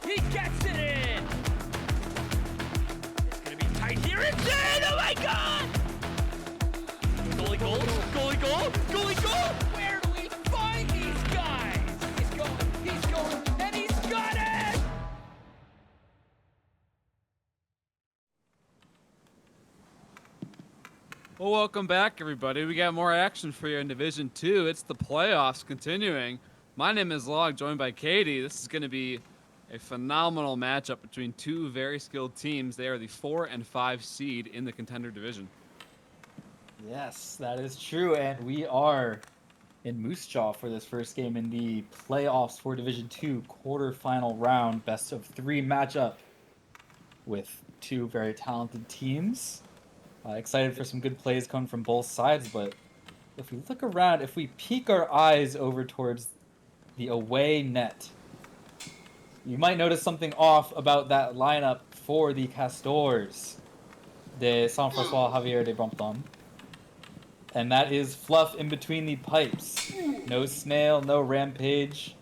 He gets it in. It's gonna be tight here. It's in. Oh my God! Goalie goal. Goalie goal. Goalie goal. Where do we find these guys? He's going, and he's got it. Well, welcome back, everybody. We got more action for you in Division 2. It's the playoffs continuing. My name is Log, joined by Katie. This is going to be a phenomenal matchup between two very skilled teams. They are the 4 and 5 seed in the contender division. Yes, that is true, and we are in Moose Jaw for this first game in the playoffs for Division 2 quarterfinal round, best of 3 matchup with two very talented teams. Excited for some good plays coming from both sides, but if we look around, if we peek our eyes over towards the away net, you might notice something off about that lineup for the Castors de San Francois Javier de Brompton. And that is Fluff in between the pipes. No Snail, no Rampage.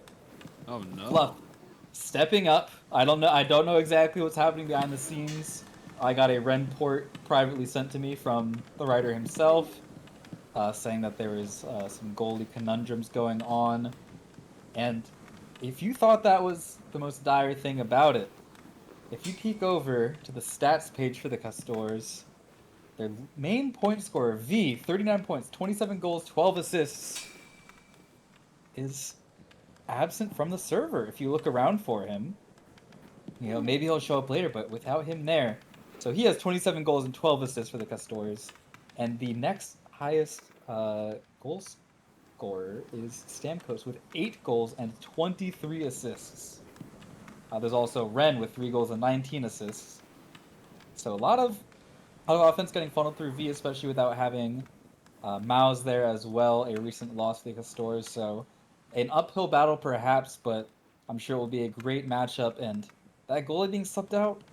Oh, no. Fluff stepping up. I don't know exactly what's happening behind the scenes. I got a Ren port privately sent to me from the writer himself, saying that there was some goalie conundrums going on. And if you thought that was the most dire thing about it, if you peek over to the stats page for the Castors, their main point scorer, V, 39 points, 27 goals, 12 assists, is absent from the server. If you look around for him, you know, maybe he'll show up later, but without him there. So he has 27 goals and 12 assists for the Castors. And the next highest goal scorer is Stamkos with 8 goals and 23 assists. There's also Ren with 3 goals and 19 assists. So a lot of offense getting funneled through V, especially without having Maus there as well, a recent loss for the Castors. So an uphill battle perhaps, but I'm sure it will be a great matchup. And that goalie being subbed out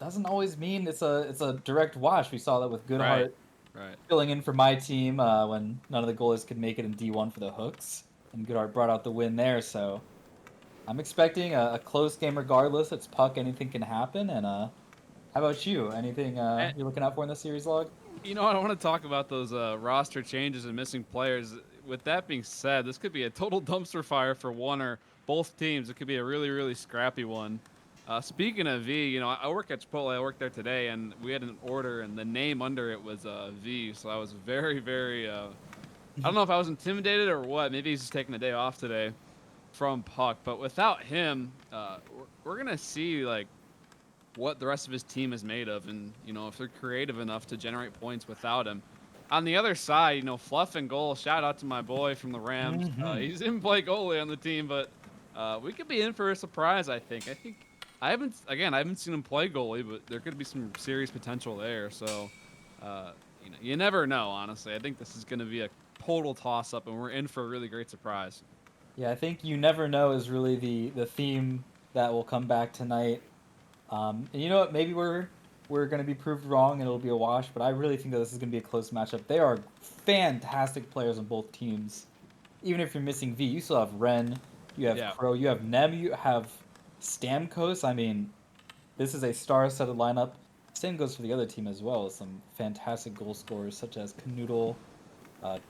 doesn't always mean it's a direct wash. We saw that with Goodhart filling in for my team when none of the goalies could make it in D1 for the Hooks, and Goodhart brought out the win there. So I'm expecting a close game regardless. It's puck, anything can happen. And how about you? Anything you're looking out for in this series, Log? You know, I don't want to talk about those roster changes and missing players. With that being said, this could be a total dumpster fire for one or both teams. It could be a really, really scrappy one. Speaking of V, you know, I work at Chipotle. I worked there today, and we had an order, and the name under it was V. So I was very, very. I don't know if I was intimidated or what. Maybe he's just taking a day off today from Puck. But without him, we're gonna see like what the rest of his team is made of, and you know if they're creative enough to generate points without him. On the other side, you know, Fluff and goal. Shout out to my boy from the Rams. He's in play goalie on the team, but we could be in for a surprise. I think I haven't seen him play goalie, but there could be some serious potential there. So you know, you never know. Honestly, I think this is going to be a total toss-up, and we're in for a really great surprise. Yeah, I think you never know is really the theme that will come back tonight. And you know what? Maybe we're going to be proved wrong and it'll be a wash, but I really think that this is going to be a close matchup. They are fantastic players on both teams. Even if you're missing V, you still have Ren, you have Crow, you have Nem, you have Stamkos. I mean, this is a star-studded lineup. Same goes for the other team as well. Some fantastic goal scorers such as Canoodle,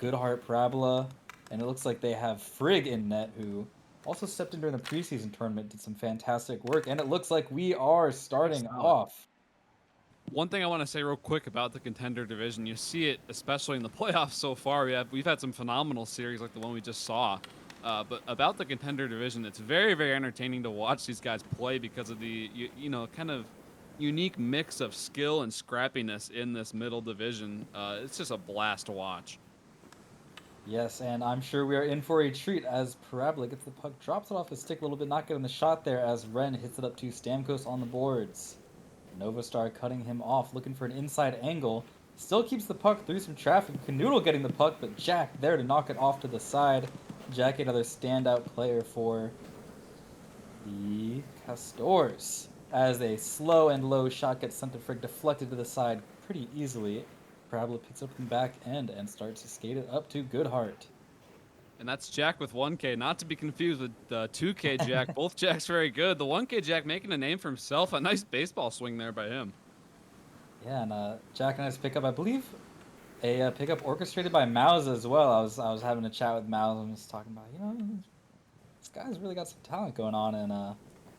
Goodhart, Parabola, and it looks like they have Frigg in net, who also stepped in during the preseason tournament, did some fantastic work, and it looks like we are starting off. One thing I want to say real quick about the contender division, you see it especially in the playoffs so far. We've had some phenomenal series like the one we just saw. But about the contender division, it's very, very entertaining to watch these guys play because of the you know kind of unique mix of skill and scrappiness in this middle division. It's just a blast to watch. Yes, and I'm sure we are in for a treat as Parabola gets the puck, drops it off his stick a little bit, not getting the shot there as Ren hits it up to Stamkos on the boards. Novastar cutting him off, looking for an inside angle. Still keeps the puck through some traffic. Canoodle getting the puck, but Jack there to knock it off to the side. Jack, another standout player for the Castors. As a slow and low shot gets sent to Frick, deflected to the side pretty easily. Parabola picks up the back end and starts to skate it up to Goodhart. And that's Jack with 1K, not to be confused with 2K Jack. Both Jacks very good. The 1K Jack making a name for himself. A nice baseball swing there by him. Yeah, and Jack and I's pickup, I believe, a pickup orchestrated by Mouse as well. I was having a chat with Mouse and was talking about, this guy's really got some talent going on, and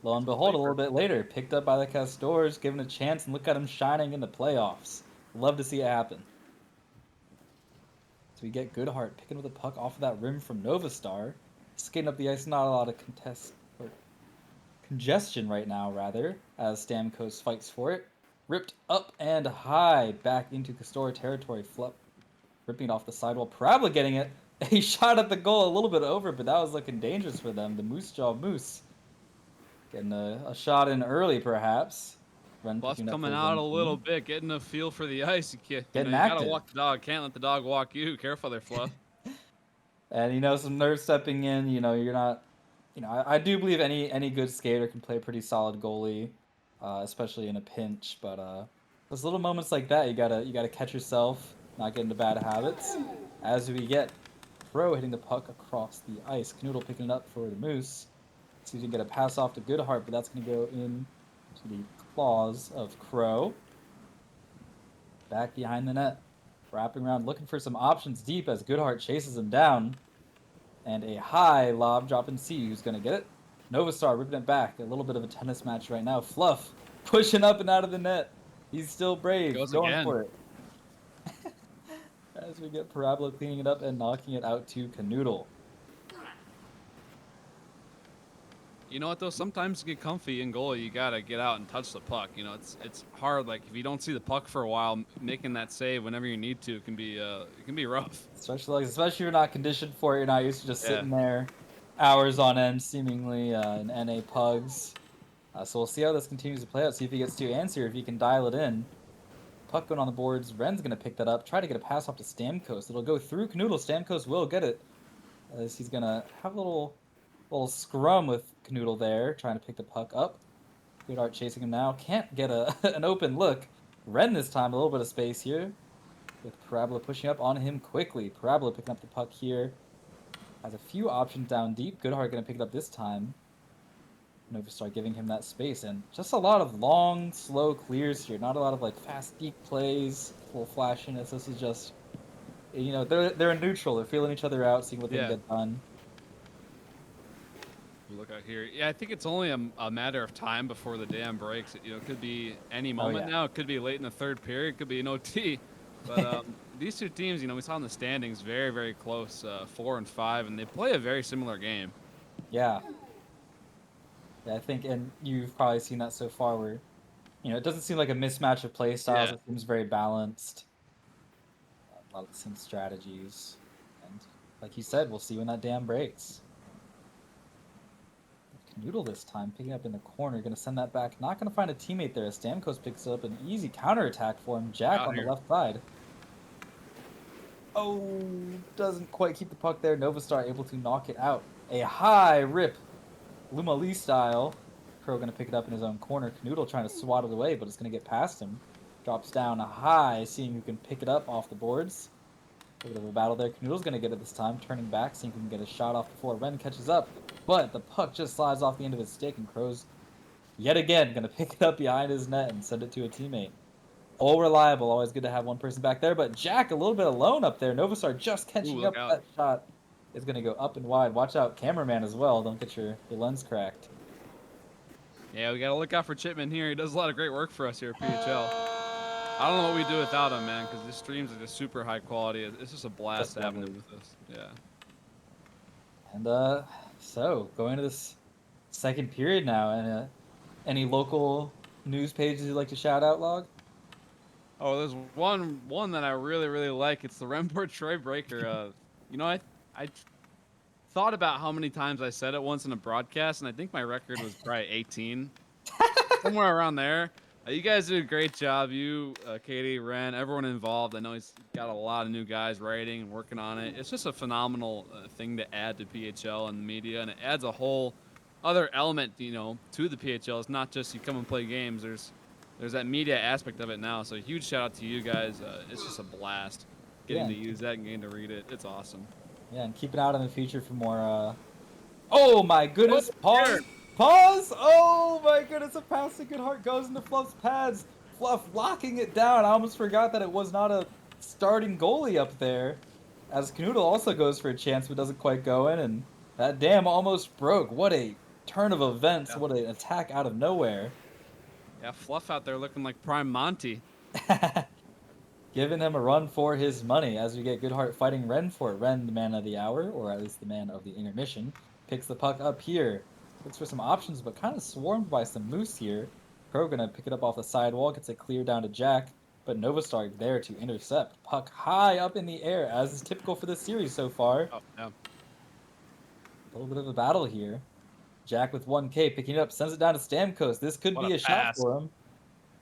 lo and behold, a little bit later, picked up by the Castors, given a chance, and look at him shining in the playoffs. Love to see it happen. So we get Goodhart picking up the puck off of that rim from Novastar. Skating up the ice, not a lot of congestion right now, rather, as Stamkos fights for it. Ripped up and high back into Castor territory. Ripping it off the sidewall. Parabola getting it. He shot at the goal a little bit over, but that was looking dangerous for them. The Moose Jaw Moose getting a shot in early, perhaps. Buff coming out a little bit, getting a feel for the ice. You gotta walk the dog. Can't let the dog walk you. Careful there, Fluff. And some nerve stepping in. You're not. I do believe any good skater can play a pretty solid goalie, especially in a pinch. But those little moments like that, you gotta catch yourself, not get into bad habits. As we get Pro hitting the puck across the ice, Knoodle picking it up for the Moose. See if he can get a pass off to Goodhart, but that's gonna go in to the claws of Crow. Back behind the net, wrapping around, looking for some options deep as Goodhart chases him down. And a high lob drop and see who's going to get it. Novastar ripping it back. A little bit of a tennis match right now. Fluff pushing up and out of the net. He's still brave. Going for it. As we get Parabola cleaning it up and knocking it out to Canoodle. You know what, though? Sometimes to get comfy in goal, you got to get out and touch the puck. It's hard. Like, if you don't see the puck for a while, making that save whenever you need to can be rough. Especially if you're not conditioned for it. You're not used to just sitting there hours on end, seemingly, in NA pugs. So we'll see how this continues to play out. See if he gets to answer, if he can dial it in. Puck going on the boards. Ren's going to pick that up. Try to get a pass off to Stamkos. It'll go through Canoodle. Stamkos will get it. As he's going to have a little scrum with Canoodle there, trying to pick the puck up. Goodhart chasing him now. Can't get an open look. Ren this time, a little bit of space here. With Parabola pushing up on him quickly. Parabola picking up the puck here. Has a few options down deep. Goodhart going to pick it up this time. Novastar giving him that space. And just a lot of long, slow clears here. Not a lot of fast, deep plays, full flashiness. This is just, they're in neutral. They're feeling each other out, seeing what they can get done. Look out here. Yeah, I think it's only a matter of time before the dam breaks. It could be any moment now. It could be late in the third period. It could be an OT. But these two teams, we saw in the standings, very, very close, 4 and 5, and they play a very similar game. Yeah. Yeah, I think, and you've probably seen that so far where, it doesn't seem like a mismatch of play styles. Yeah. It seems very balanced. A lot of the same strategies. And like you said, we'll see when that dam breaks. Noodle this time, picking up in the corner, going to send that back. Not going to find a teammate there as Stamkos picks up an easy counterattack for him. Jack on the left side. Oh, doesn't quite keep the puck there. Novastar able to knock it out. A high rip, Luma Lee style. Crow going to pick it up in his own corner. Canoodle trying to swat it away, but it's going to get past him. Drops down a high, seeing who can pick it up off the boards. A bit of a battle there. Canoodle's going to get it this time, turning back, seeing who can get a shot off before Ren catches up. But the puck just slides off the end of his stick, and Crow's yet again going to pick it up behind his net and send it to a teammate. All reliable. Always good to have one person back there, but Jack a little bit alone up there. Novastar just catching up. That shot is going to go up and wide. Watch out, cameraman as well. Don't get your lens cracked. Yeah, we got to look out for Chipman here. He does a lot of great work for us here at PHL. I don't know what we do without him, man, because this streams are just super high quality. It's just a blast having him with us. Yeah. And so going to this second period now, and any local news pages you'd like to shout out, Log? Oh, there's one that I really like. It's the Remport Troy Breaker. I thought about how many times I said it once in a broadcast, and I think my record was probably 18, somewhere around there. You guys did a great job. You, Katie, Ren, everyone involved. I know he's got a lot of new guys writing and working on it. It's just a phenomenal thing to add to PHL and the media, and it adds a whole other element, to the PHL. It's not just you come and play games. There's that media aspect of it now. So huge shout out to you guys. It's just a blast getting to use that and getting to read it. It's awesome. Yeah, and keep an eye out in the future for more. Oh my goodness! Oh, Pause! here. Pause! Oh my goodness! A pass to Goodheart goes into Fluff's pads. Fluff locking it down. I almost forgot that it was not a starting goalie up there. As Canoodle also goes for a chance but doesn't quite go in, and that dam almost broke. What a turn of events! Yeah. What an attack out of nowhere. Yeah, Fluff out there looking like prime Monty. Giving him a run for his money as we get Goodheart fighting Ren for it. Ren, the man of the hour, or at least the man of the intermission, picks the puck up here. Looks for some options, but kind of swarmed by some moose here. Crow gonna pick it up off the sidewall, gets it clear down to Jack, but Novastar there to intercept. Puck high up in the air, as is typical for this series so far. Oh, yeah. A little bit of a battle here. Jack with 1K picking it up, sends it down to Stamkos. This could What be a a shot pass. for him.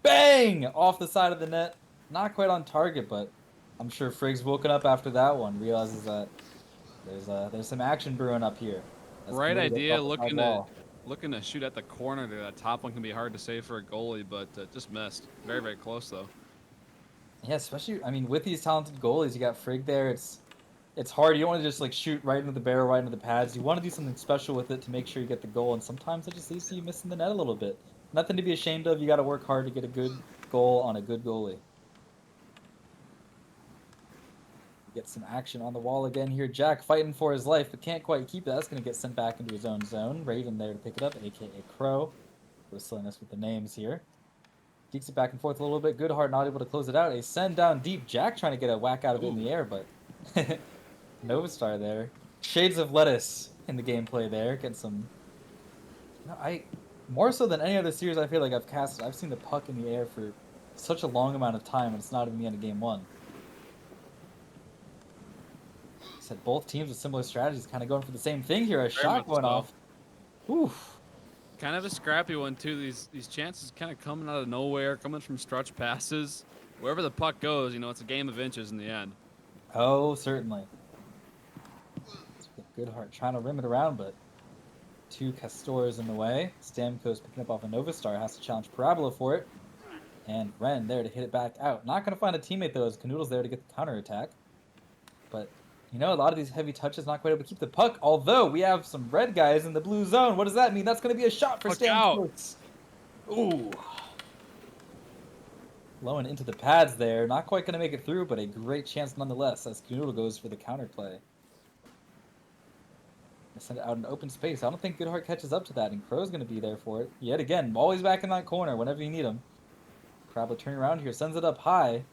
Bang! Off the side of the net. Not quite on target, but I'm sure Frigg's woken up after that one, realizes that there's some action brewing up here. That's Right committed idea, off the side looking to shoot at the corner there. That top one can be hard to save for a goalie, but just missed. Very, very close, though. Yeah, especially, I mean, with these talented goalies, you got Frigg there. It's hard. You don't want to just like shoot right into the barrel, right into the pads. You want to do something special with it to make sure you get the goal, and sometimes it just leads to you missing the net a little bit. Nothing to be ashamed of. You got to work hard to get a good goal on a good goalie. Get some action on the wall again here. Jack fighting for his life, but can't quite keep it. That's going to get sent back into his own zone. Raven there to pick it up, a.k.a. Crow. Whistling us with the names here. Geeks it back and forth a little bit. Goodheart not able to close it out. A send down deep. Jack trying to get a whack out of it in the air, but Novastar there. Shades of lettuce in the gameplay there. Getting some... No, more so than any other series I feel like I've casted, I've seen the puck in the air for such a long amount of time, and it's not even the end of game one. Said both teams with similar strategies kind of going for the same thing here. A shot going off. Oof. Kind of a scrappy one, too. These chances kind of coming out of nowhere, coming from stretch passes. Wherever the puck goes, you know, it's a game of inches in the end. Oh, certainly. Goodheart trying to rim it around, but two Castors in the way. Stamkos picking up off a Novastar, has to challenge Parabola for it. And Ren there to hit it back out. Not going to find a teammate, though, as Canoodle's there to get the counterattack. But, you know, a lot of these heavy touches not quite able to keep the puck, although we have some red guys in the blue zone. What does that mean? That's going to be a shot for Stamkos. Ooh. Blowing into the pads there. Not quite going to make it through, but a great chance nonetheless as Canoodle goes for the counterplay. Send it out in open space. I don't think Goodheart catches up to that, and Crow's going to be there for it. Yet again, always back in that corner whenever you need him. Parabola turning around here, sends it up high.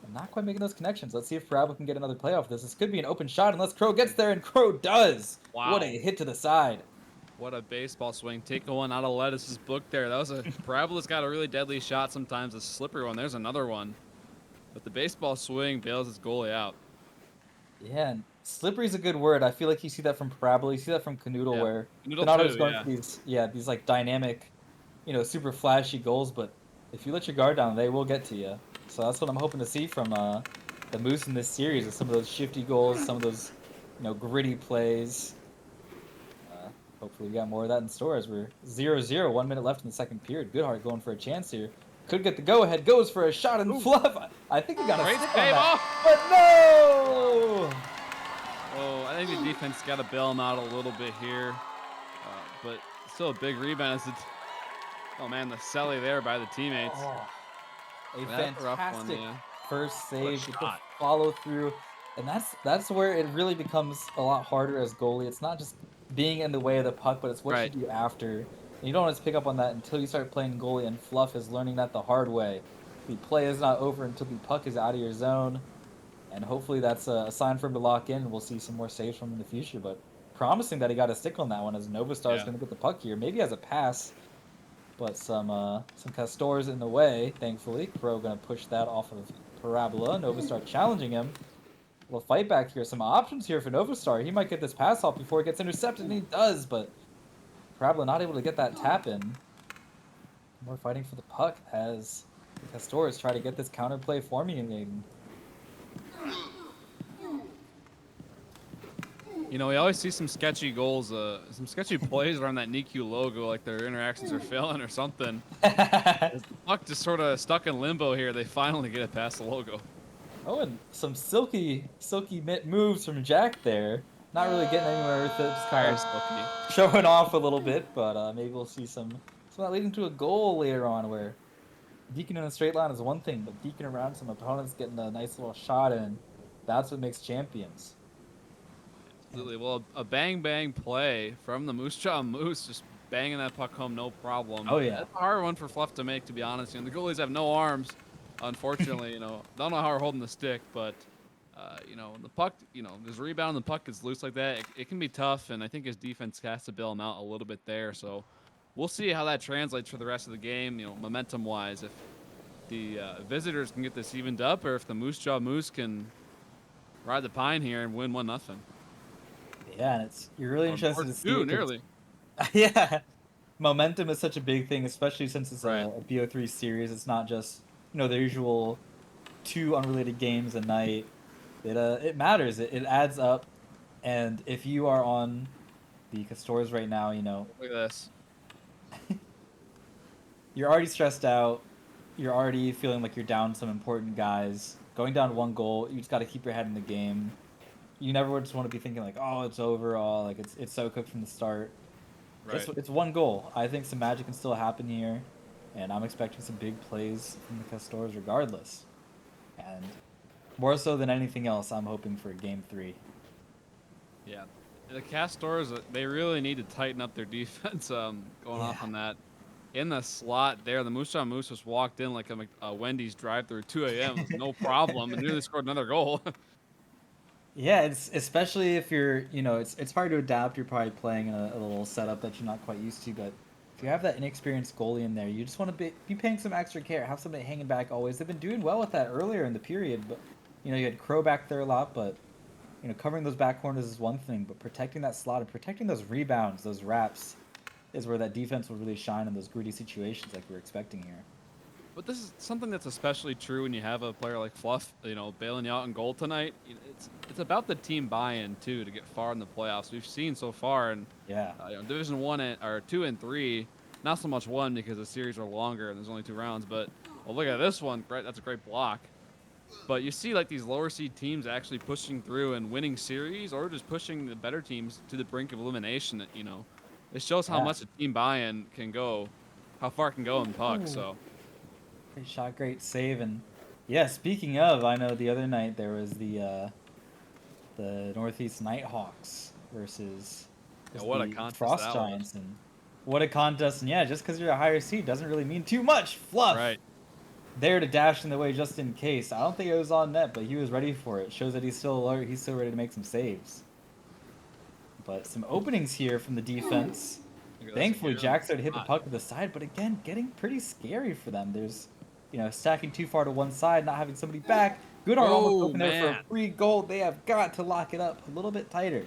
And not quite making those connections. Let's see if Parabola can get another play off this. This could be an open shot unless Crow gets there, and Crow does! Wow. What a hit to the side. What a baseball swing. Taking one out of Lettuce's book there. That was a... Parabola's got a really deadly shot sometimes, a slippery one. There's another one. But the baseball swing bails his goalie out. Yeah, and slippery's a good word. I feel like you see that from Parabola. You see that from Canoodle, Yeah. where Canoodle Canoodle's too, going yeah. for these like dynamic, you know, super flashy goals. But if you let your guard down, they will get to you. So that's what I'm hoping to see from the Moose in this series, is some of those shifty goals, some of those, you know, gritty plays. Hopefully we got more of that in store as we're 0-0, 1 minute left in the second period. Goodheart going for a chance here. Could get the go-ahead, goes for a shot and Fluff. I think he got a Great stick on save that. off. But no! Oh, I think the defense got to bail him out a little bit here. But still a big rebound. Oh, man, the celly there by the teammates. Oh, a That's a rough one, fantastic yeah. first What a save, the shot. follow through, and that's where it really becomes a lot harder as goalie. It's not just being in the way of the puck, but it's what Right. you do after. And you don't always pick up on that until you start playing goalie, and Fluff is learning that the hard way. The play is not over until the puck is out of your zone, and hopefully that's a sign for him to lock in, and we'll see some more saves from him in the future. But promising that he got a stick on that one, as Novastar is Yeah. going to get the puck here. Maybe as a pass. But some Castors in the way, thankfully. Crow going to push that off of Parabola. Novastar challenging him. A little fight back here. Some options here for Novastar. He might get this pass off before it gets intercepted, and he does, but Parabola not able to get that tap in. More fighting for the puck as the Castors try to get this counterplay formulating. You know, we always see some sketchy goals, some sketchy plays around that NICU logo, like their interactions are failing or something. The puck just sort of stuck in limbo here. They finally get it past the logo. Oh, and some silky moves from Jack there. Not really getting anywhere with it, just kind Very of silky. showing off a little bit, but maybe we'll see some of that leading to a goal later on where deking in a straight line is one thing, but deking around some opponents getting a nice little shot in, that's what makes champions. And Absolutely. Well, a bang bang play from the Moose Jaw Moose, just banging that puck home, no problem. oh yeah, That's a hard one for Fluff to make, to be honest. The goalies have no arms, unfortunately. Don't know how we're holding the stick, but the puck, his rebound, the puck gets loose like that. It can be tough, and I think his defense has to bail him out a little bit there. So we'll see how that translates for the rest of the game. Momentum wise, if the visitors can get this evened up, or if the Moose Jaw Moose can ride the pine here and win 1-0. yeah, and you're really interested Or to see two, it 'cause nearly. yeah, momentum is such a big thing, especially since it's Right. a BO3 series. It's not just the usual two unrelated games a night. It matters. It adds up, and if you are on the Castores right now, Look at this. you're already stressed out. You're already feeling like you're down some important guys. Going down one goal, you just got to keep your head in the game. You never just want to be thinking like, oh, it's over. Oh, like it's so cooked from the start. Right. It's one goal. I think some magic can still happen here, and I'm expecting some big plays from the Castores regardless. And more so than anything else, I'm hoping for Game 3. Yeah. The Castors, they really need to tighten up their defense. Going off Yeah. on that. In the slot there, the Moose Jaw Moose just walked in like a Wendy's drive-through at 2 a.m. with no problem and nearly scored another goal. Yeah, it's especially if you're, it's hard to adapt. You're probably playing in a little setup that you're not quite used to, but if you have that inexperienced goalie in there, you just want to be paying some extra care. Have somebody hanging back always. They've been doing well with that earlier in the period, but you had Crow back there a lot, but covering those back corners is one thing, but protecting that slot and protecting those rebounds, those wraps, is where that defense will really shine in those gritty situations like we're expecting here. But this is something that's especially true when you have a player like Fluff, bailing you out in goal tonight. It's about the team buy-in too to get far in the playoffs. We've seen so far in Yeah. Division 1 or 2 and 3, not so much 1 because the series are longer and there's only 2 rounds. But look at this one, right? That's a great block. But you see like these lower seed teams actually pushing through and winning series, or just pushing the better teams to the brink of elimination. It shows how Yeah. much a team buy-in can go, how far it can go in puck. Ooh. So. Great shot, great save, and yeah. Speaking of, I know the other night there was the Northeast Nighthawks versus Yeah, what a the contest Frost that was. Giants, and what a contest! And yeah, just because you're a higher seed doesn't really mean too much. Fluff Right. there to dash in the way just in case. I don't think it was on net, but he was ready for it. Shows that he's still alert. He's still ready to make some saves. But some openings here from the defense. Look at this Thankfully, again. Jack started to hit the Hot. puck to the side, but again, getting pretty scary for them. There's, stacking too far to one side, not having somebody back. Good arm almost Oh, open there for a man. free goal. They have got to lock it up a little bit tighter.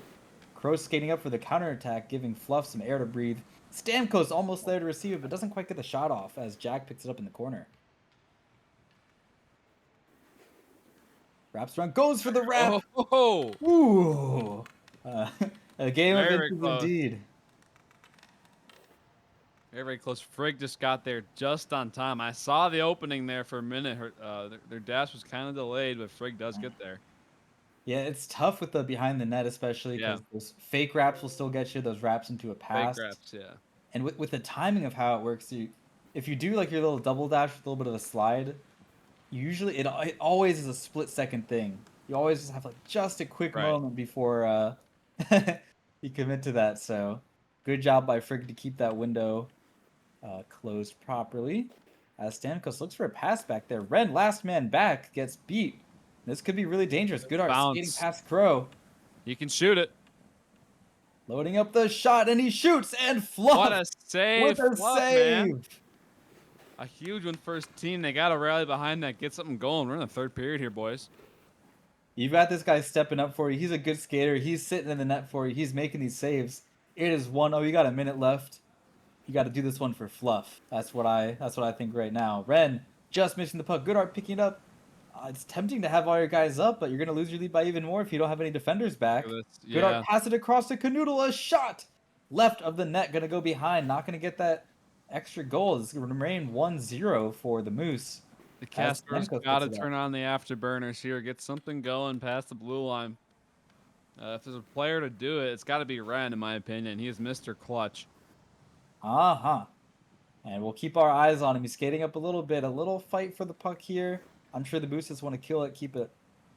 Crow skating up for the counterattack, giving Fluff some air to breathe. Stamkos almost there to receive it, but doesn't quite get the shot off as Jack picks it up in the corner. Wraps around, goes for the wrap. Oh, Ooh. A game of very inches close. indeed. Very, very close. Frigg just got there just on time. I saw the opening there for a minute. Their dash was kind of delayed, but Frigg does get there. Yeah, it's tough with the behind the net, especially Yeah. because those fake wraps will still get you those wraps into a Fake pass. reps, yeah. And with the timing of how it works, if you do like your little double dash with a little bit of a slide, usually it always is a split second thing. You always just have like just a quick Right. moment before you commit to that. So good job by Frigg to keep that window closed properly. As Stamkos looks for a pass back there. Ren, last man back, gets beat. This could be really dangerous. Good art skating Bounce. past Crow. He can shoot it. Loading up the shot, and he shoots, and Fluff What a save. with a Fluff, save. man. A huge one for his team. They got to rally behind that, get something going. We're in the third period here, boys. You've got this guy stepping up for you. He's a good skater. He's sitting in the net for you. He's making these saves. It is 1-0. You got a minute left. You got to do this one for Fluff. That's what I think right now. Ren just missing the puck. Good art picking it up. It's tempting to have all your guys up, but you're going to lose your lead by even more if you don't have any defenders back. Look at this. Good Yeah. art, pass it across to Canoodle. A shot left of the net. Going to go behind. Not going to get that extra goal. It's going to remain 1-0 for the Moose. The Castor's Stamkos got to puts it up. turn on the afterburners here, get something going past the blue line. If there's a player to do it, it's got to be Ren, in my opinion. He is Mr. Clutch. Uh-huh. And we'll keep our eyes on him. He's skating up a little bit. A little fight for the puck here. I'm sure the boosters want to kill it, keep it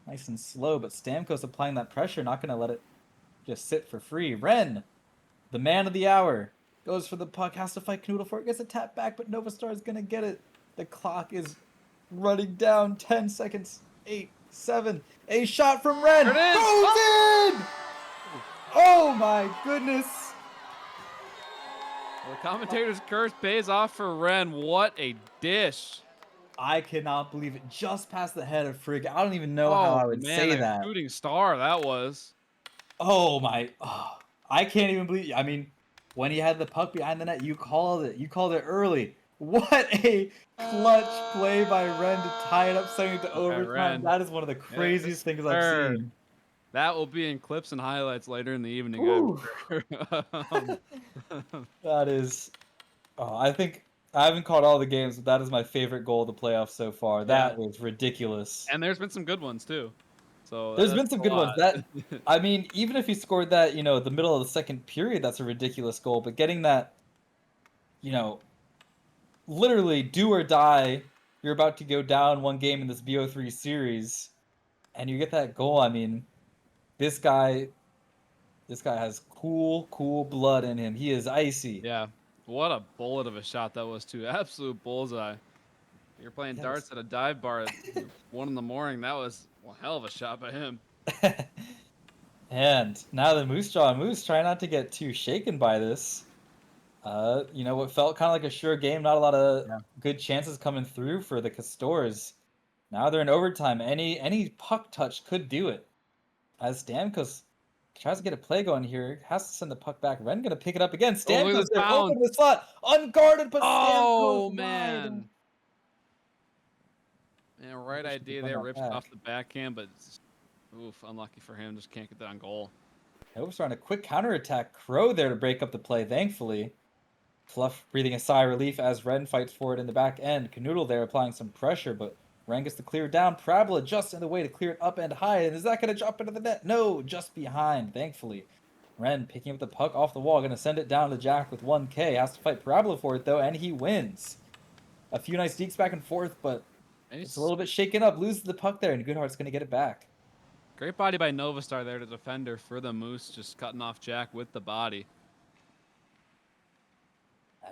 nice and slow. But Stamkos applying that pressure, not going to let it just sit for free. Ren, the man of the hour, goes for the puck. Has to fight Knoodle for it. Gets a tap back, but Novastar is going to get it. The clock is running down. 10 seconds. 8, 7. A shot from Ren. There it is. Goes in! Oh my goodness. Well, the commentator's curse pays off for Ren. What a dish. I cannot believe it. Just past the head of Frigg. I don't even know how I would say a that. shooting star that was. Oh my. Oh, I can't even believe. I mean, when he had the puck behind the net, you called it. You called it early. What a clutch play by Ren to tie it up, sending it to overtime. Ren. That is one of the craziest things I've seen. That will be in clips and highlights later in the evening, Ooh. I'm sure. That is. Oh, I think I haven't caught all the games, but that is my favorite goal of the playoffs so far. That was ridiculous. And there's been some good ones too. So There's been some good ones. lot. That I mean, even if he scored that, the middle of the second period, that's a ridiculous goal. But getting that, literally do or die, you're about to go down one game in this BO3 series, and you get that goal. I mean, this guy has cool blood in him. He is icy. Yeah. What a bullet of a shot that was too. Absolute bullseye. You're playing darts at a dive bar at 1 in the morning. That was a hell of a shot by him. And now the Moose Jaw Moose try not to get too shaken by this. What felt kind of like a sure game. Not a lot of good chances coming through for the Castors. Now they're in overtime. Any puck touch could do it. As Stamkos tries to get a play going here, has to send the puck back. Ren gonna pick it up again. Stamkos there, open the slot, unguarded, but Stamkos man. Yeah, right idea there, rips off the backhand, but oof, unlucky for him. Just can't get that on goal. Novastar on a quick counterattack. Crow there to break up the play, thankfully. Fluff breathing a sigh of relief as Ren fights for it in the back end. Canoodle there applying some pressure, but Ren gets to clear it down. Parabola just in the way to clear it up and high. And is that going to drop into the net? No, just behind, thankfully. Ren picking up the puck off the wall, going to send it down to Jack with 1K. Has to fight Parabola for it, though, and he wins. A few nice deeks back and forth, but it's a little bit shaken up. Loses the puck there, and Goodhart's going to get it back. Great body by Novastar there to defender for the Moose, just cutting off Jack with the body.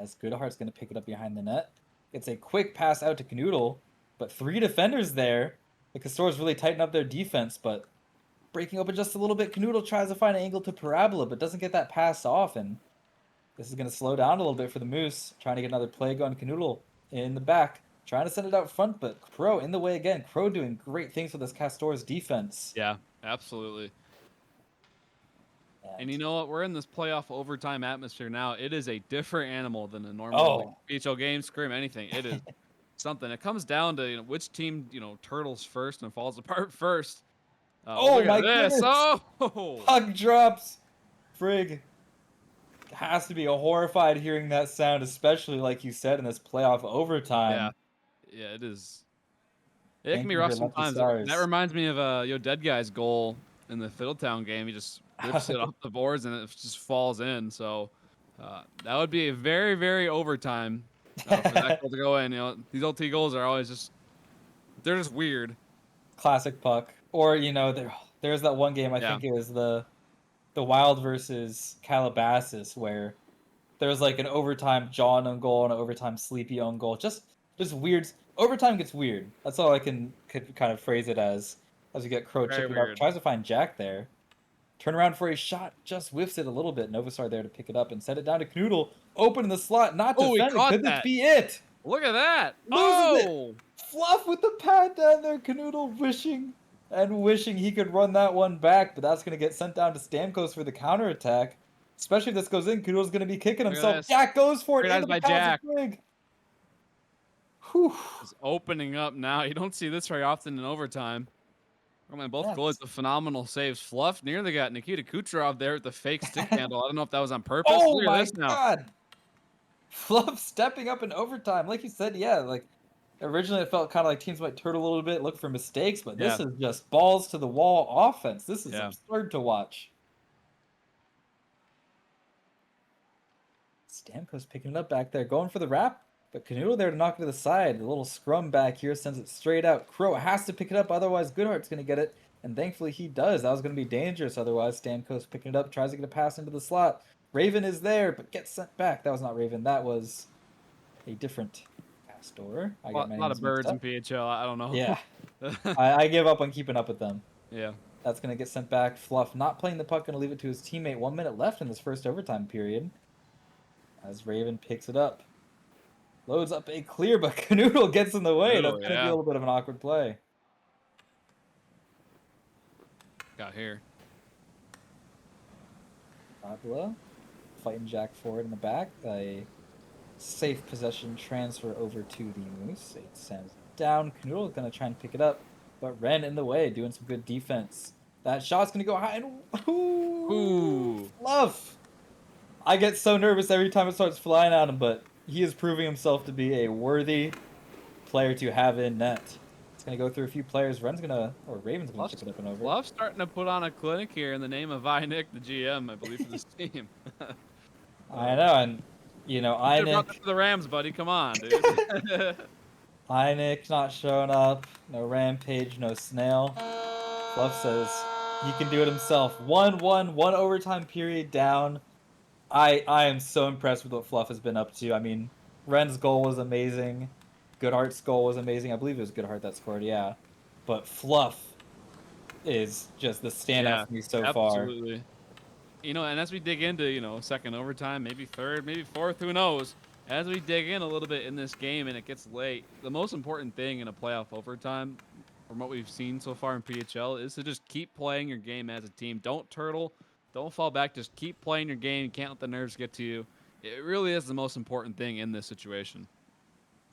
As Goodhart's going to pick it up behind the net. It's a quick pass out to Canoodle, but 3 defenders there. The Castors really tighten up their defense, but breaking open just a little bit. Canoodle tries to find an angle to Parabola, but doesn't get that pass off, and this is going to slow down a little bit for the Moose. Trying to get another play going. Canoodle in the back, trying to send it out front, but Crow in the way again. Crow doing great things with this Castors defense. Yeah, absolutely. And you know what? We're in this playoff overtime atmosphere now. It is a different animal than a normal PHL game, scrim, anything. It is something. It comes down to which team turtles first and falls apart first. Oh my goodness! Oh, puck drops. Frig has to be horrified hearing that sound, especially like you said in this playoff overtime. Yeah, it is. It can be rough sometimes. That reminds me of Yo Dead Guy's goal in the Fiddletown game. He just rips it off the boards and it just falls in. So that would be a very, very overtime for that goal to go in. These LT goals are always they're just weird. Classic puck. Or there's that one game I think it was the Wild versus Calabasas where there was like an overtime John own goal and an overtime Sleepy own goal. Just weird. Overtime gets weird. That's all I could kind of phrase it as we get Crow chipping up. Tries to find Jack there. Turn around for a shot, just whiffs it a little bit. Novastar there to pick it up and send it down to Canoodle. Open in the slot, not defending. Could this be it? Look at that. Loses it. Fluff with the pad down there. Canoodle wishing he could run that one back, but that's going to get sent down to Stamkos for the counterattack. Especially if this goes in, Canoodle's going to be kicking himself. Jack goes for it. Great by Jack. Whew. It's opening up now. You don't see this very often in overtime. I mean, both goals are phenomenal saves. Fluff nearly got Nikita Kucherov there with the fake stick handle. I don't know if that was on purpose. Oh my God. Fluff stepping up in overtime. Like you said, Originally, it felt kind of like teams might turtle a little bit, look for mistakes, but this Yeah. is just balls to the wall offense. This is Yeah. absurd to watch. Stamkos picking it up back there, going for the wrap, but Canoodle there to knock it to the side. The little scrum back here sends it straight out. Crow has to pick it up, otherwise Goodhart's going to get it, and thankfully he does. That was going to be dangerous otherwise. Stamkos picking it up, tries to get a pass into the slot. Raven is there, but gets sent back. That was not Raven, that was a different Castor. I A got my lot names of mixed birds in up. PHL. I don't know. Yeah, I give up on keeping up with them. Yeah. That's going to get sent back. Fluff not playing the puck, going to leave it to his teammate. 1 minute left in this first overtime period. As Raven picks it up. Loads up a clear, but Canoodle gets in the way. That's Canoodle, going to be a yeah. little bit of an awkward play. Got here. Fabula fighting Jack forward in the back. A safe possession transfer over to the Moose. It sends it down. Canoodle is going to try and pick it up, but Ren in the way, doing some good defense. That shot's going to go high and Ooh. Fluff! I get so nervous every time it starts flying at him, but he is proving himself to be a worthy player to have in net. It's going to go through a few players. Raven's going to chip it up and over. Fluff's starting to put on a clinic here in the name of Nick, the GM, I believe, for this team. I know, and, you know, You brought Einik that to the Rams, buddy. Come on, dude. not showing up. No Rampage, no Snail. Fluff says he can do it himself. 1-1, one overtime period down. I am so impressed with what Fluff has been up to. I mean, Ren's goal was amazing. Goodhart's goal was amazing. I believe it was Goodhart that scored, yeah. But Fluff is just the standout for me so far. Absolutely. You know, and as we dig into, you know, second overtime, maybe third, maybe fourth, who knows? As we dig in a little bit in this game and it gets late, the most important thing in a playoff overtime, from what we've seen so far in PHL, is to just keep playing your game as a team. Don't turtle. Don't fall back. Just keep playing your game. You can't let the nerves get to you. It really is the most important thing in this situation.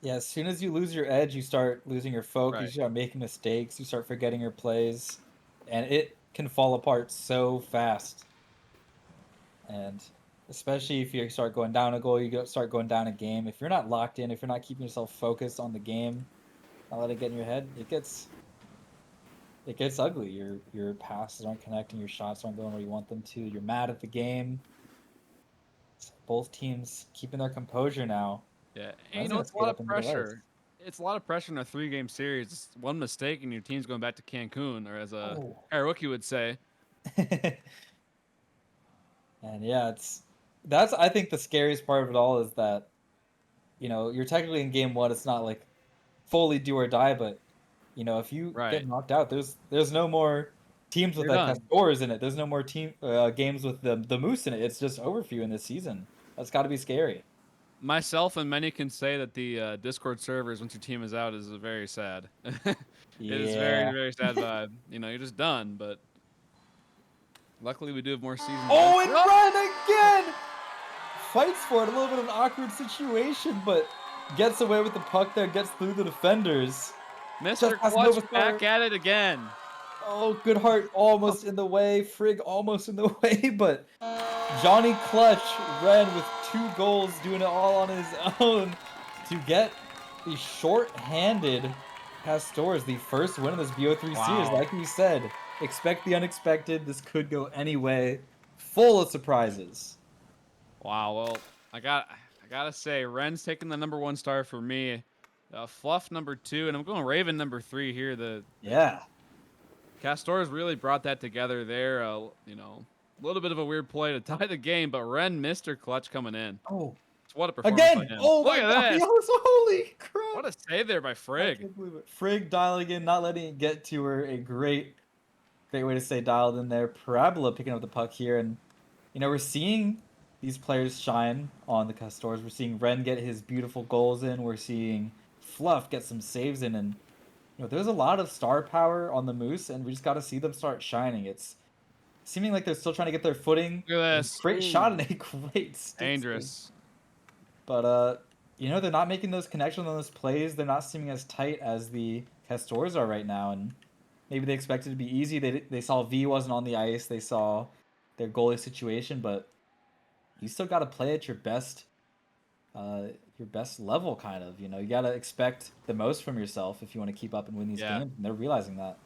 Yeah, as soon as you lose your edge, you start losing your focus, Right. you start making mistakes, you start forgetting your plays, and it can fall apart so fast. And especially if you start going down a goal, start going down a game. If you're not locked in, if you're not keeping yourself focused on the game, not let it get in your head, it gets ugly. Your passes aren't connecting, your shots aren't going where you want them to. You're mad at the game. Both teams keeping their composure now. Yeah, and Ren's you know, gonna it's a skate lot up of into the ice. pressure. It's a lot of pressure in a 3-game series. It's one mistake and your team's going back to Cancun, or as a Oh. Karaoke would say. And yeah, that's I think the scariest part of it all is that, you know, you're technically in game one. It's not like fully do or die, but you know, if you Right. get knocked out, there's no more teams with You're like done. Castors in it. There's no more games with the Moose in it. It's just over for you in this season. That's got to be scary. Myself and many can say that the Discord servers, once your team is out, is very sad. It is very, Yeah. very sad vibe. You know, you're just done, but luckily we do have more seasons. Oh, and Ren again fights for it. A little bit of an awkward situation, but gets away with the puck there. Gets through the defenders. Mr. Just Clutch Novastar. back at it again. Oh, Goodhart almost in the way. Frigg almost in the way, but Johnny Clutch ran with 2 goals, doing it all on his own to get the short-handed Castors, the first win of this BO3 series. Wow. Like we said, expect the unexpected. This could go any way. Full of surprises. Wow. Well, I gotta say, Ren's taking the #1 star for me. Fluff #2, and I'm going Raven #3 here. The Yeah. Castors really brought that together there. You know, a little bit of a weird play to tie the game, but Ren, Mr. Clutch coming in. Oh. What a performance Again! by him. Oh Look my at god! this. Holy crap! What a save there by I Frigg. can't believe it. Frigg dialing in, not letting it get to her. A great way to stay dialed in there. Parabola picking up the puck here, and you know, we're seeing these players shine on the Castors. We're seeing Ren get his beautiful goals in. We're seeing Fluff get some saves in, and you know, there's a lot of star power on the Moose, and we just got to see them start shining. It's seeming like they're still trying to get their footing. Look at this. Great Ooh. shot and a great stick save. Dangerous. But you know, they're not making those connections on those plays. They're not seeming as tight as the Castors are right now, and maybe they expected it to be easy. They saw V wasn't on the ice. They saw their goalie situation, but you still got to play at your best. your best level, kind of. You know, you gotta expect the most from yourself if you want to keep up and win these Yeah. games, and they're realizing that.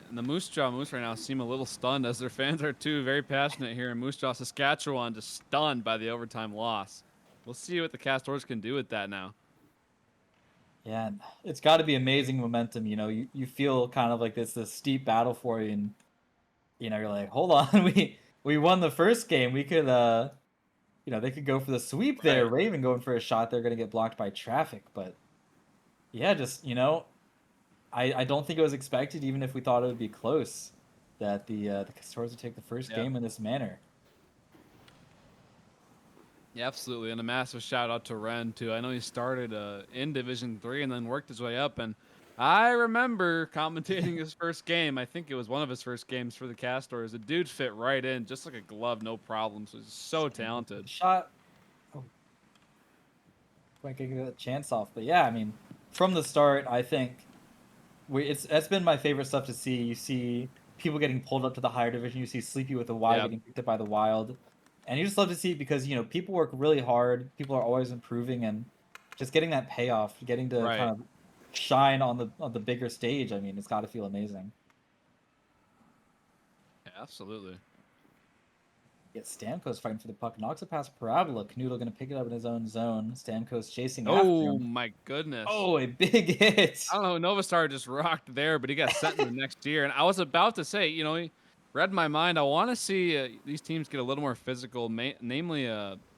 And the Moose Jaw Moose right now seem a little stunned, as their fans are too. Very passionate here in Moose Jaw, Saskatchewan, just stunned by the overtime loss. We'll see what the Castors can do with that now. Yeah, and it's got to be amazing momentum. You know, you feel kind of like this steep battle for you, and you know, you're like, hold on, we won the first game. We could you know, they could go for the sweep there. Right. Raven going for a shot, they're gonna get blocked by traffic. But yeah, just you know, I don't think it was expected, even if we thought it would be close, that the Castors would take the first Yeah. game in this manner. Yeah, absolutely. And a massive shout out to Ren too. I know he started in Division 3 and then worked his way up. And I remember commentating his first game. I think it was one of his first games for the Castors. The dude fit right in, just like a glove, no problems. He's so Stanley with talented. the shot. Oh, quite getting that chance off. But yeah, I mean, from the start, I think that's been my favorite stuff to see. You see people getting pulled up to the higher division. You see Sleepy with the Y Yeah. getting picked up by the Wild, and you just love to see it because you know people work really hard. People are always improving, and just getting that payoff, getting to kind Right. of shine on the bigger stage. I mean, it's got to feel amazing. Yeah, absolutely. Yet Stamkos fighting for the puck, knocks it past Parabola. Canoodle going to pick it up in his own zone. Stamkos chasing after Oh him. my goodness. Oh, a big hit! I don't know. Novastar just rocked there, but he got sent in the next year. And I was about to say, you know, he read my mind. I want to see these teams get a little more physical, namely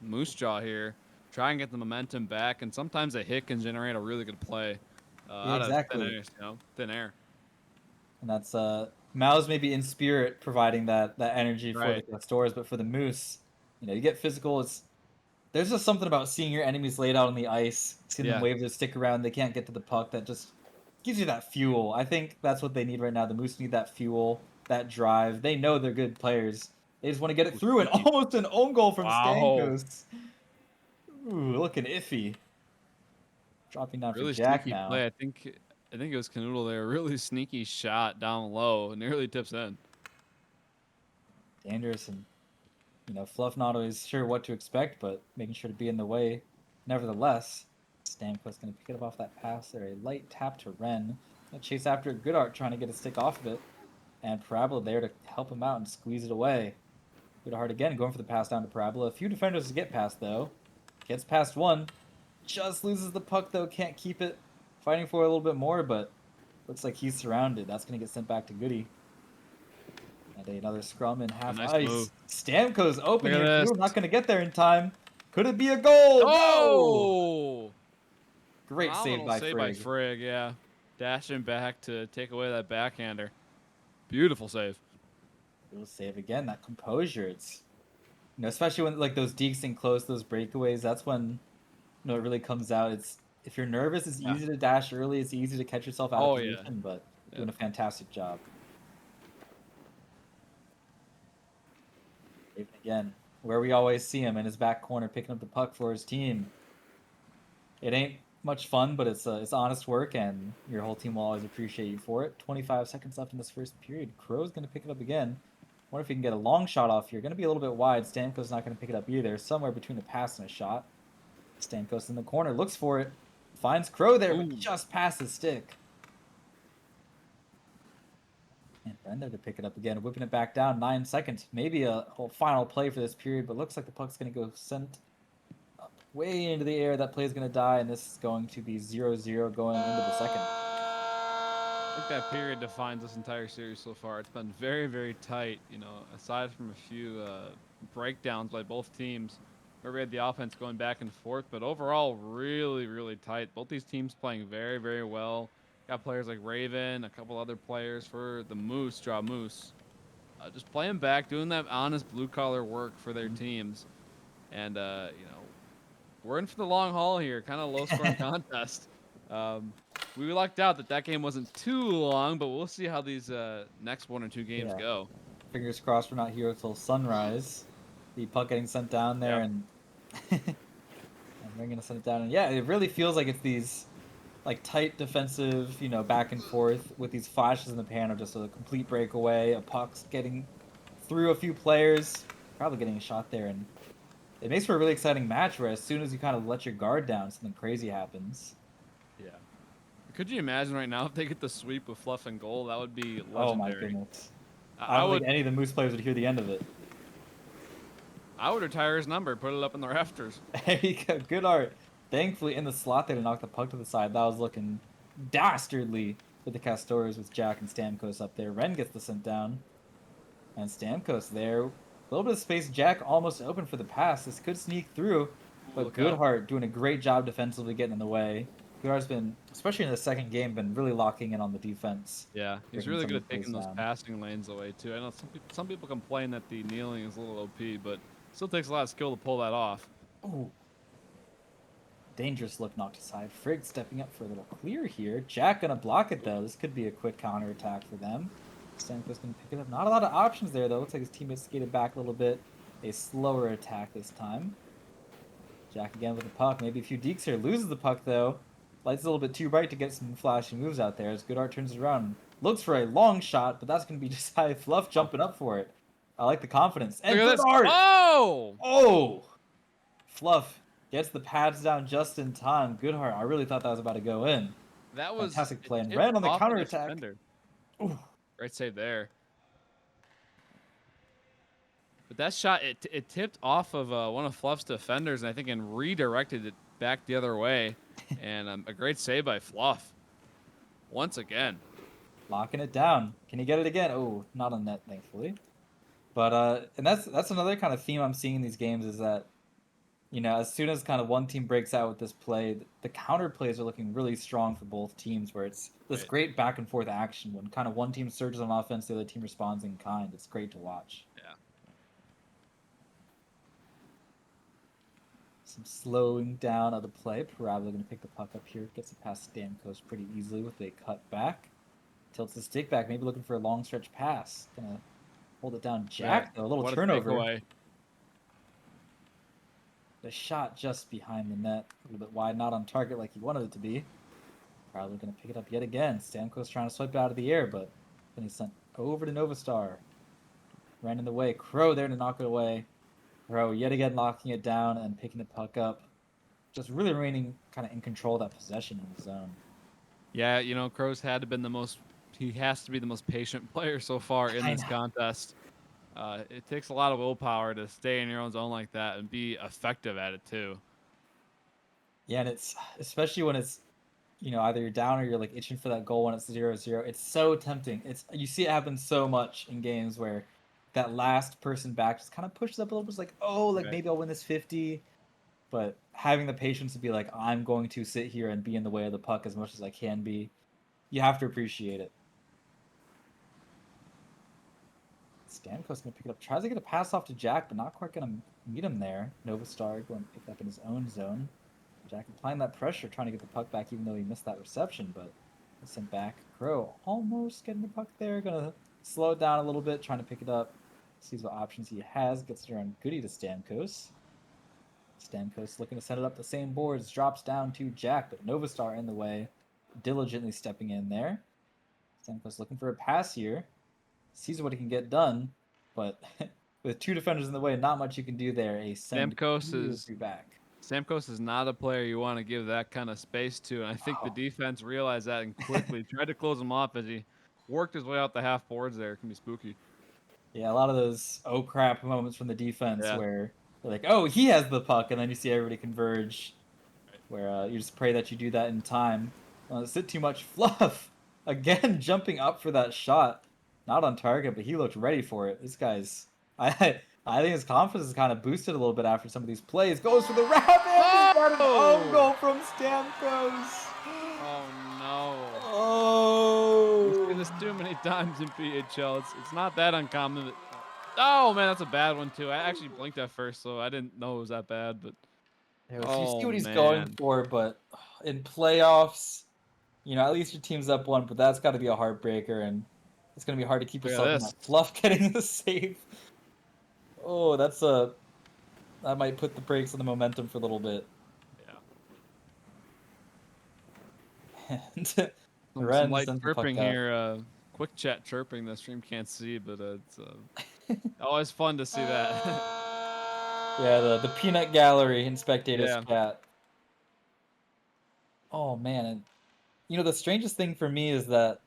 Moose Jaw here. Try and get the momentum back. And sometimes a hit can generate a really good play Yeah, out of thin air, exactly. thin air. And that's Mao's maybe in spirit providing that energy for the Right. Castors, but for the Moose, you know, you get physical. It's there's just something about seeing your enemies laid out on the ice, seeing them Yeah. wave their stick around, they can't get to the puck. That just gives you that fuel. I think that's what they need right now. The Moose need that fuel, that drive. They know they're good players. They just want to get it Ooh, through, and sneaky. almost an own goal from Wow. Stamkos. Ooh, looking iffy. Dropping down for Really Jack sneaky now. play. I think it was Canoodle there. Really sneaky shot down low. Nearly tips in. Dangerous, and you know, Fluff not always sure what to expect, but making sure to be in the way. Nevertheless, Stamkos going to pick it up off that pass there. A light tap to Ren. Gonna chase after Goodart, trying to get a stick off of it. And Parabola there to help him out and squeeze it away. Goodart again going for the pass down to Parabola. A few defenders to get past, though. Gets past one. Just loses the puck, though. Can't keep it. Fighting for it a little bit more, but looks like he's surrounded. That's going to get sent back to Goody. And another scrum in A half nice move. ice. Stamkos open Look at here. this. Canoe not going to get there in time. Could it be a goal? No! Oh! Great save Phenomenal by save by Frigg. Frigg, yeah. Dashing back to take away that backhander. Beautiful save. Little save again. That composure. It's you know, especially when like those dekes and close, those breakaways. That's when you know it really comes out. It's if you're nervous, it's Yeah. easy to dash early. It's easy to catch yourself out of Oh, yeah. position, but Yeah. doing a fantastic job. Even again, where we always see him in his back corner picking up the puck for his team. It ain't much fun, but it's honest work, and your whole team will always appreciate you for it. 25 seconds left in this first period. Crow's going to pick it up again. Wonder if he can get a long shot off here. Going to be a little bit wide. Stamkos not going to pick it up either. Somewhere between a pass and a shot. Stamkos in the corner, looks for it. Finds Crow there, but Ooh. just past his stick. And Brenda to pick it up again, whipping it back down. 9 seconds. Maybe a whole final play for this period, but looks like the puck's going to go sent up way into the air. That play is going to die, and this is going to be 0-0 going into the second. I think that period defines this entire series so far. It's been very, very tight, you know, aside from a few breakdowns by both teams where we had the offense going back and forth. But overall, really, really tight. Both these teams playing very, very well. Got players like Raven, a couple other players for the Moose, Jaw Moose. Just playing back, doing that honest blue-collar work for their teams. And, you know, we're in for the long haul here. Kind of low-scoring contest. We lucked out that game wasn't too long, but we'll see how these next 1 or 2 games Yeah. go. Fingers crossed we're not here until sunrise. The puck getting sent down there, Yep. and and we're gonna send it down. And yeah, it really feels like it's these like tight defensive, you know, back and forth with these flashes in the pan of just a complete breakaway, a puck's getting through a few players, probably getting a shot there, and it makes for a really exciting match where as soon as you kind of let your guard down, something crazy happens. Yeah. Could you imagine right now if they get the sweep with Fluff and goal? That would be Oh my legendary. goodness. I I don't think would any of the Moose players would hear the end of it. I would retire his number, put it up in the rafters. There you go. Good art. Thankfully, in the slot there to knock the puck to the side. That was looking dastardly with the Castores with Jack and Stamkos up there. Ren gets the sent down. And Stamkos there. A little bit of space. Jack almost open for the pass. This could sneak through. But Look out. Goodhart doing a great job defensively getting in the way. Goodhart's been, especially in the second game, been really locking in on the defense. Yeah, he's breaking really some good of at the plays taking those down. passing lanes away too. I know some people complain that the kneeling is a little OP, but still takes a lot of skill to pull that off. Ooh. Dangerous look knocked aside. Frigg stepping up for a little clear here. Jack gonna block it though. This could be a quick counter attack for them. Stamkos gonna pick it up. Not a lot of options there though. Looks like his teammates skated back a little bit. A slower attack this time. Jack again with the puck. Maybe a few deeks here. Loses the puck though. Light's a little bit too bright to get some flashy moves out there as Goodhart turns it around. Looks for a long shot, but that's gonna be just high Fluff jumping up for it. I like the confidence. And Look at this. Goodhart! Oh! Oh! Fluff gets the pads down just in time. Goodhart, I really thought that was about to go in. That was Fantastic play. And it Red on the off the counterattack. defender. Ooh. Great save there. But that shot, it tipped off of one of Fluff's defenders, and I think and redirected it back the other way. And a great save by Fluff. Once again. Locking it down. Can he get it again? Oh, not on net, thankfully. But and that's another kind of theme I'm seeing in these games is that, you know, as soon as kind of one team breaks out with this play, the counter plays are looking really strong for both teams, where it's this Right. great back and forth action when kind of one team surges on offense, the other team responds in kind. It's great to watch. Yeah. Some slowing down of the play. Parabola going to pick the puck up here. Gets it past Stamkos pretty easily with a cut back. Tilts the stick back, maybe looking for a long stretch pass. Gonna hold it down. Jack, Right. though, a little What turnover. takeaway. The shot just behind the net. A little bit wide, not on target like he wanted it to be. Probably going to pick it up yet again. Stamkos trying to swipe it out of the air, but then he's sent over to Novastar. Ran in the way. Crow there to knock it away. Crow yet again locking it down and picking the puck up. Just really remaining kind of in control of that possession in the zone. Yeah, you know, Crow's had to been the most. He has to be the most patient player so far in I this know. contest. It takes a lot of willpower to stay in your own zone like that and be effective at it too. Yeah, and it's especially when it's, you know, either you're down or you're like itching for that goal when it's 0-0. It's so tempting. It's you see it happen so much in games where that last person back just kind of pushes up a little bit. It's like, oh, like Right. maybe I'll win this 50. But having the patience to be like, I'm going to sit here and be in the way of the puck as much as I can be, you have to appreciate it. Stamkos gonna pick it up. Tries to get a pass off to Jack, but not quite gonna meet him there. Novastar going to pick it up in his own zone. Jack applying that pressure, trying to get the puck back, even though he missed that reception, but it's sent back. Crow almost getting the puck there. Gonna slow it down a little bit, trying to pick it up. Sees what options he has. Gets it around Goody to Stamkos. Stamkos looking to set it up the same boards. Drops down to Jack, but Novastar in the way. Diligently stepping in there. Stamkos looking for a pass here. Sees what he can get done, but with two defenders in the way, not much you can do there. A send beautifully back. Stamkos is not a player you want to give that kind of space to, and I think the defense realized that and quickly tried to close him off as he worked his way out the half boards there. It can be spooky. Yeah, a lot of those oh crap moments from the defense Yeah. where they're like, oh, he has the puck, and then you see everybody converge. Where you just pray that you do that in time. Sit too much. Fluff again jumping up for that shot, not on target, but he looked ready for it. This guy's I think his confidence is kind of boosted a little bit after some of these plays. Goes for the wrap and got an own goal from Stamkos. Oh no! Oh. We've seen this too many times in PHL. It's not that uncommon. Oh man, that's a bad one too. I actually blinked at first, so I didn't know it was that bad. But Yeah, you oh see what he's man, going for, but in playoffs, you know, at least your team's up one, but that's got to be a heartbreaker, and it's going to be hard to keep Look at yourself in this. that Fluff getting the save. Oh, that might put the brakes on the momentum for a little bit. Yeah. And Some Ren light sends the puck chirping out. here. Quick chat chirping the stream can't see, but it's always fun to see that. Yeah, the peanut gallery in spectators Yeah. chat. Oh man, and the strangest thing for me is that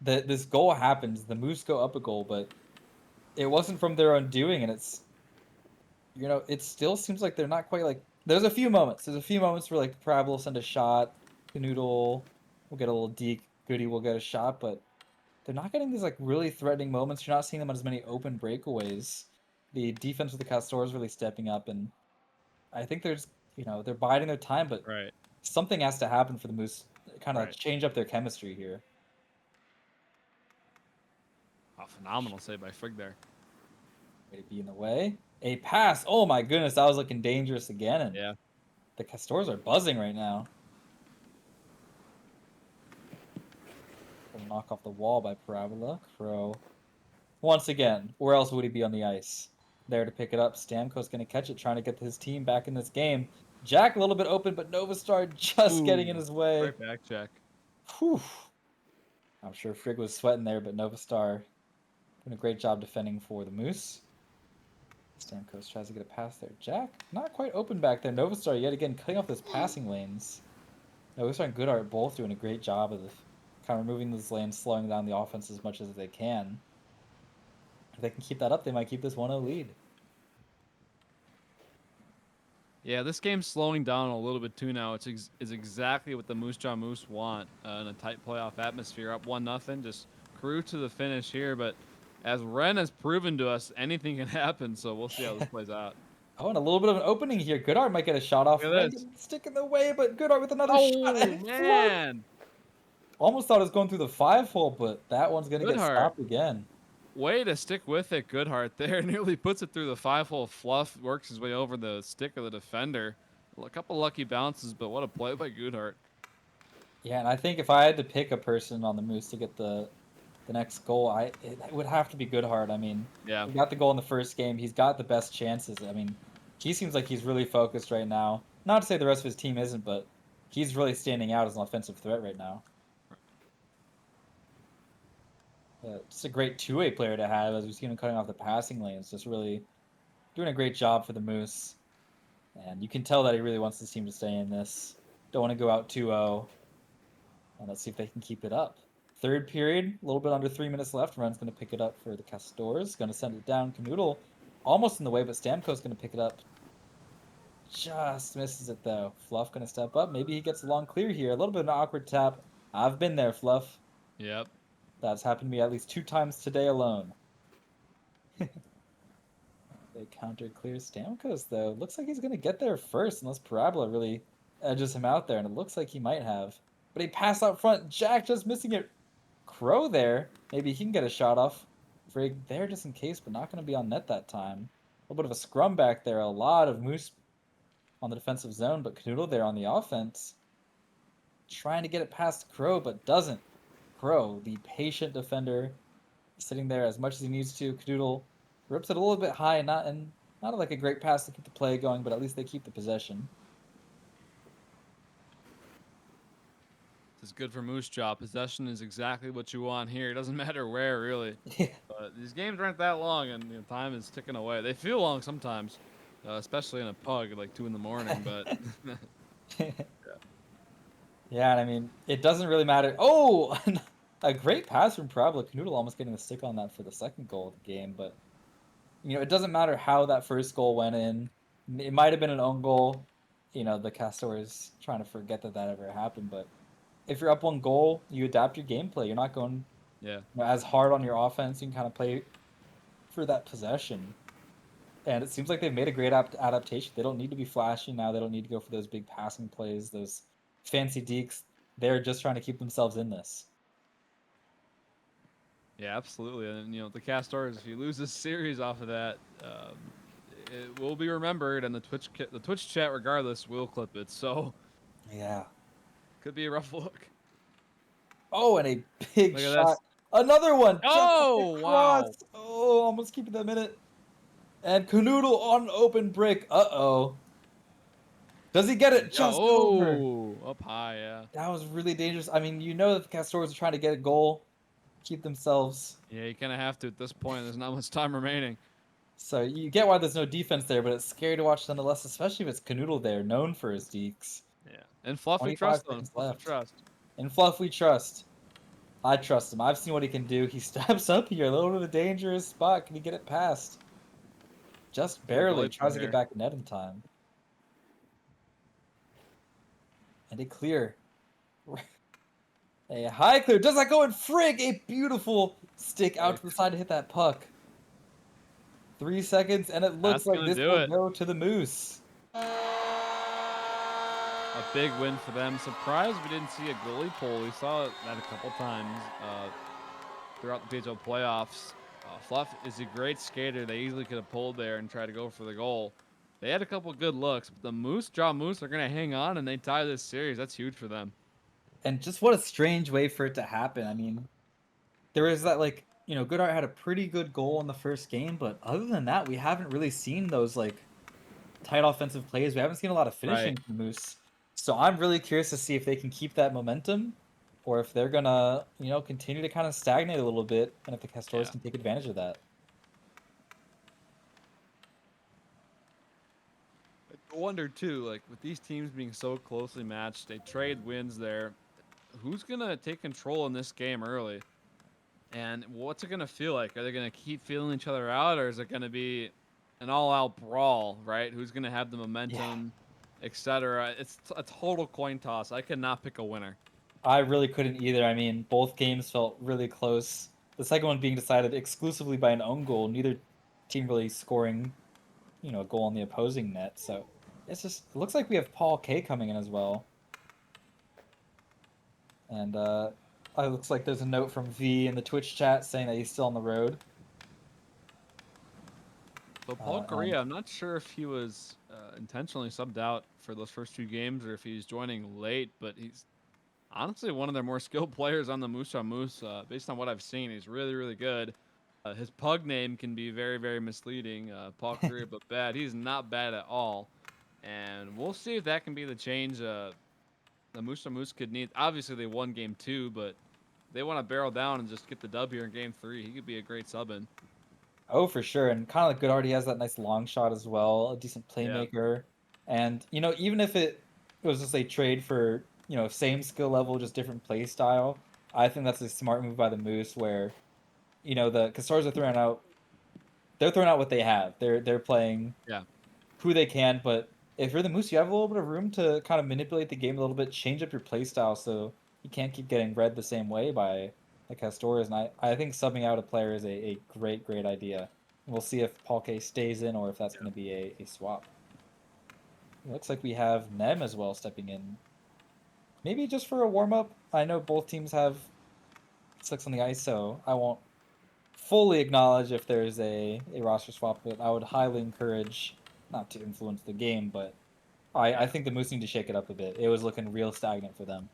this goal happens, the Moose go up a goal, but it wasn't from their own doing, and it still seems like they're not quite like. There's a few moments. There's a few moments where like Prab will send a shot, Canoodle will get a little deke, Goody will get a shot, but they're not getting these like really threatening moments. You're not seeing them on as many open breakaways. The defense with the Castor is really stepping up, and I think they're biding their time, but Right. something has to happen for the Moose to kind of Right. change up their chemistry here. Oh, phenomenal save by Frig there. Way to be in the way. A pass. Oh my goodness, that was looking dangerous again, and Yeah. the Castors are buzzing right now. Gonna knock off the wall by Parabola. Crow. Once again, where else would he be on the ice? There to pick it up. Stamkos going to catch it, trying to get his team back in this game. Jack a little bit open, but Novastar just getting in Ooh, his way. great back check. Whew. I'm sure Frigg was sweating there, but Novastar doing a great job defending for the Moose. Stamkos tries to get a pass there. Jack, not quite open back there. Novastar yet again cutting off those passing lanes. Novastar and Goodart both doing a great job of kind of removing those lanes, slowing down the offense as much as they can. If they can keep that up, they might keep this 1-0 lead. Yeah, this game's slowing down a little bit too now. Is exactly what the Moose Jaw Moose want in a tight playoff atmosphere. Up 1-0, just cruise to the finish here. But as Ren has proven to us, anything can happen. So we'll see how this plays out. Oh, and a little bit of an opening here. Goodart might get a shot off. Look Ren at this. getting the stick in the way, but Goodart with another shot. Oh, And Fluff man. almost thought it was going through the 5-hole, but that one's going to get Goodhart. stopped again. Way to stick with it, Goodhart there. Nearly puts it through the 5-hole. Fluff works his way over the stick of the defender. A couple lucky bounces, but what a play by Goodhart. Yeah, and I think if I had to pick a person on the Moose to get the next goal, it would have to be Goodhart. I mean, Yeah. he got the goal in the first game. He's got the best chances. I mean, he seems like he's really focused right now. Not to say the rest of his team isn't, but he's really standing out as an offensive threat right now. Just a great two-way player to have, as we've seen him cutting off the passing lanes. Just really doing a great job for the Moose. And you can tell that he really wants his team to stay in this. Don't want to go out 2-0. And let's see if they can keep it up. Third period, a little bit under 3 minutes left. Run's going to pick it up for the Castors. Going to send it down. Canoodle almost in the way, but Stamkos going to pick it up. Just misses it, though. Fluff going to step up. Maybe he gets a long clear here. A little bit of an awkward tap. I've been there, Fluff. Yep. That's happened to me at least 2 times today alone. They counter clear Stamkos, though. Looks like he's going to get there first, unless Parabola really edges him out there, and it looks like he might have. But he passed out front. Jack just missing it. Crow there. Maybe he can get a shot off. Frig there just in case, but not going to be on net that time. A little bit of a scrum back there. A lot of Moose on the defensive zone, but Canoodle there on the offense. Trying to get it past Crow, but doesn't. Crow, the patient defender, sitting there as much as he needs to. Canoodle rips it a little bit high, not like a great pass to keep the play going, but at least they keep the possession. This is good for Moose Jaw. Possession is exactly what you want here. It doesn't matter where, really. Yeah. But these games aren't that long, and time is ticking away. They feel long sometimes, especially in a pug at like 2 in the morning. But Yeah, and I mean, it doesn't really matter. Oh, a great pass from Parabola. Canoodle almost getting the stick on that for the second goal of the game, but it doesn't matter how that first goal went in. It might have been an own goal. The Castors trying to forget that ever happened, but if you're up 1 goal, you adapt your gameplay. You're not going yeah, as hard on your offense. You can kind of play for that possession. And it seems like they've made a great adaptation. They don't need to be flashy now. They don't need to go for those big passing plays, those fancy dekes. They're just trying to keep themselves in this. yeah, absolutely. And the Castors, if you lose this series off of that, it will be remembered, and the Twitch chat, regardless, will clip it. So Yeah. could be a rough look. Oh, and a big Look at shot. this. Another one. Oh, Just wow. across. Oh, almost keeping that minute. And Canoodle on open break. Uh-oh. Does he get it? Just over. Oh, up high, yeah. That was really dangerous. I mean, that the Castors are trying to get a goal, keep themselves. Yeah, you kind of have to at this point. There's not much time remaining. So you get why there's no defense there, but it's scary to watch nonetheless, especially if it's Canoodle there, known for his deeks. Yeah. And Fluff we 25 trust though. seconds Fluff we left. trust. In Fluff we trust. I trust him. I've seen what he can do. He steps up here, a little bit of a dangerous spot. Can he get it past? Just Little barely. goalie Tries play to get here. back in net in time. And a clear. A high clear. Does that go in? Frig! A beautiful stick out to the side to hit that puck. 3 seconds, and it looks That's like gonna this do will it. go to the Moose. A big win for them. Surprised we didn't see a goalie pull. We saw that a couple times throughout the PHL playoffs. Fluff is a great skater. They easily could have pulled there and tried to go for the goal. They had a couple good looks, but the Moose are going to hang on and they tie this series. That's huge for them. And just what a strange way for it to happen. I mean, there was that, like, Goodhart had a pretty good goal in the first game, but other than that, we haven't really seen those, like, tight offensive plays. We haven't seen a lot of finishing Right. from Moose. So I'm really curious to see if they can keep that momentum or if they're gonna, continue to kind of stagnate a little bit and if the Castores Yeah. can take advantage of that. I wonder too, like with these teams being so closely matched, they trade wins there. Who's going to take control in this game early? And what's it going to feel like? Are they going to keep feeling each other out, or is it going to be an all-out brawl, right? Who's going to have the Yeah. momentum, etc.? It's a total coin toss. I cannot pick a winner. I really couldn't either. I mean, both games felt really close. The second one being decided exclusively by an own goal, neither team really scoring, a goal on the opposing net. So it looks like we have Paul K coming in as well. And it looks like there's a note from V in the Twitch chat saying that he's still on the road. So Paul And Correa, I'm not sure if he was intentionally subbed out for those first two games or if he's joining late, but he's honestly one of their more skilled players on the Moose on Moose. Based on what I've seen, he's really, really good. His pug name can be very, very misleading. Paul Correa, but bad. He's not bad at all. And we'll see if that can be the change the Moose on Moose could need. Obviously, they won game 2, but they want to barrel down and just get the dub here in game 3. He could be a great sub in. oh, for sure. And kind of like Goodhart, he has that nice long shot as well, a decent Yeah. playmaker. And, even if it was just a trade for, same skill level, just different play style, I think that's a smart move by the Moose where, the Castors are throwing out, they're throwing out what they have. They're playing Yeah. who they can, but if you're the Moose, you have a little bit of room to kind of manipulate the game a little bit, change up your play style so you can't keep getting read the same way by the Castores. And I think subbing out a player is a great, great idea. And we'll see if Paul K stays in or if that's going to be a swap. It looks like we have Nem as well stepping in. Maybe just for a warm-up. I know both teams have slicks on the ice, so I won't fully acknowledge if there's a roster swap, but I would highly encourage, not to influence the game, but I think the Moose need to shake it up a bit. It was looking real stagnant for them.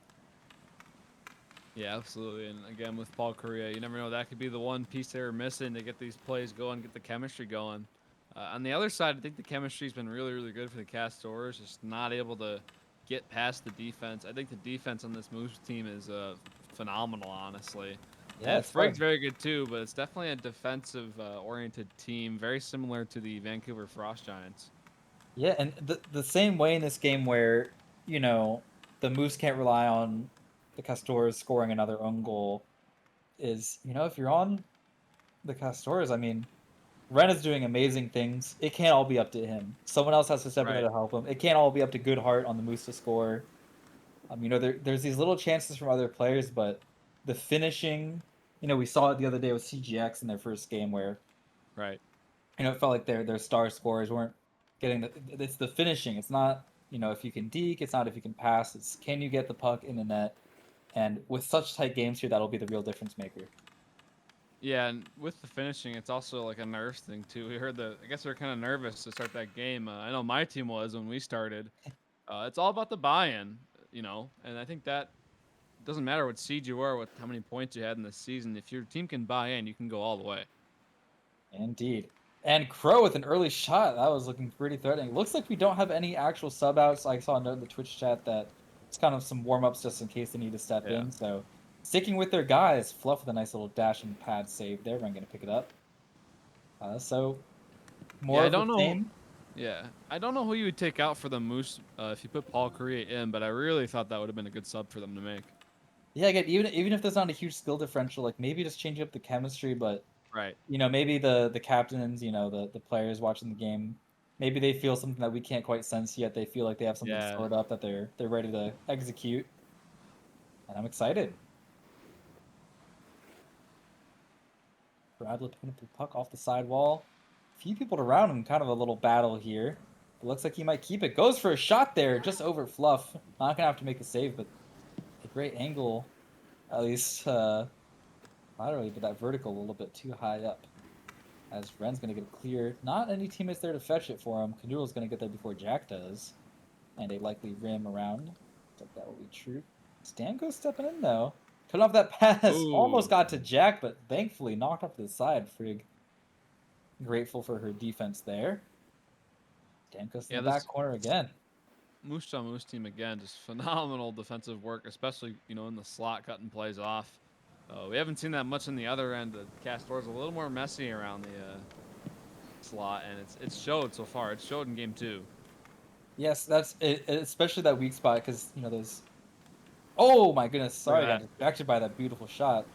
Yeah, absolutely. And again, with Paul Correa, you never know. That could be the one piece they were missing to get these plays going, get the chemistry going. On the other side, I think the chemistry's been really, really good for the Castors. Just not able to get past the defense. I think the defense on this Moose team is phenomenal, honestly. Yeah, And it's Frig's hard. very good too, but it's definitely a defensive oriented team, very similar to the Vancouver Frost Giants. Yeah, and the same way in this game where, the Moose can't rely on the Castors scoring another own goal is, if you're on the Castors, I mean, Ren is doing amazing things. It can't all be up to him. Someone else has to step in there Right. to help him. It can't all be up to Goodhart on the Moose to score. There's these little chances from other players, but the finishing, we saw it the other day with CGX in their first game where, Right. it felt like their star scorers weren't getting it's the finishing. It's not, if you can deke, it's not if you can pass, it's can you get the puck in the net. And with such tight games here, that'll be the real difference maker. Yeah, and with the finishing, it's also like a nerves thing too. We heard I guess we are kind of nervous to start that game. I know my team was when we started. It's all about the buy-in, and I think that doesn't matter what seed you are, how many points you had in the season. If your team can buy in, you can go all the way. Indeed. And Crow with an early shot. That was looking pretty threatening. Looks like we don't have any actual sub outs. I saw a note in the Twitch chat that it's kind of some warm ups just in case they need to step Yeah. in. So sticking with their guys, Fluff with a nice little dash and pad save there. I'm going to pick it up. So more I of the don't know. same. Yeah, I don't know who you would take out for the Moose if you put Paul Korea in, but I really thought that would have been a good sub for them to make. Yeah, again, even if there's not a huge skill differential, like maybe just changing up the chemistry, but Right. maybe the captains, the players watching the game, maybe they feel something that we can't quite sense yet. They feel like they have something Yeah. stored up that they're ready to execute, and I'm excited. Bradley picking up the puck off the side wall. A few people around him, kind of a little battle here. It looks like he might keep it. Goes for a shot there, just over Fluff. Not gonna have to make the save, but a great angle. At least, laterally, but that vertical a little bit too high up. As Ren's gonna get it cleared. Not any teammates there to fetch it for him. Canoodle's gonna get there before Jack does. And a likely rim around. But that will be true. Stamkos stepping in though. Cut off that pass. Almost Ooh. got to Jack, but thankfully knocked off to the side. Frigg grateful for her defense there. Stamkos in Yeah, the back this corner again. Moose on Moose team again, just phenomenal defensive work, especially in the slot cutting plays off. We haven't seen that much in the other end. The Castor's a little more messy around the slot, and it's showed so far. It showed in game 2. Yes, that's it, especially that weak spot because those. Oh my goodness! Look at Sorry, I got that. distracted by that beautiful shot.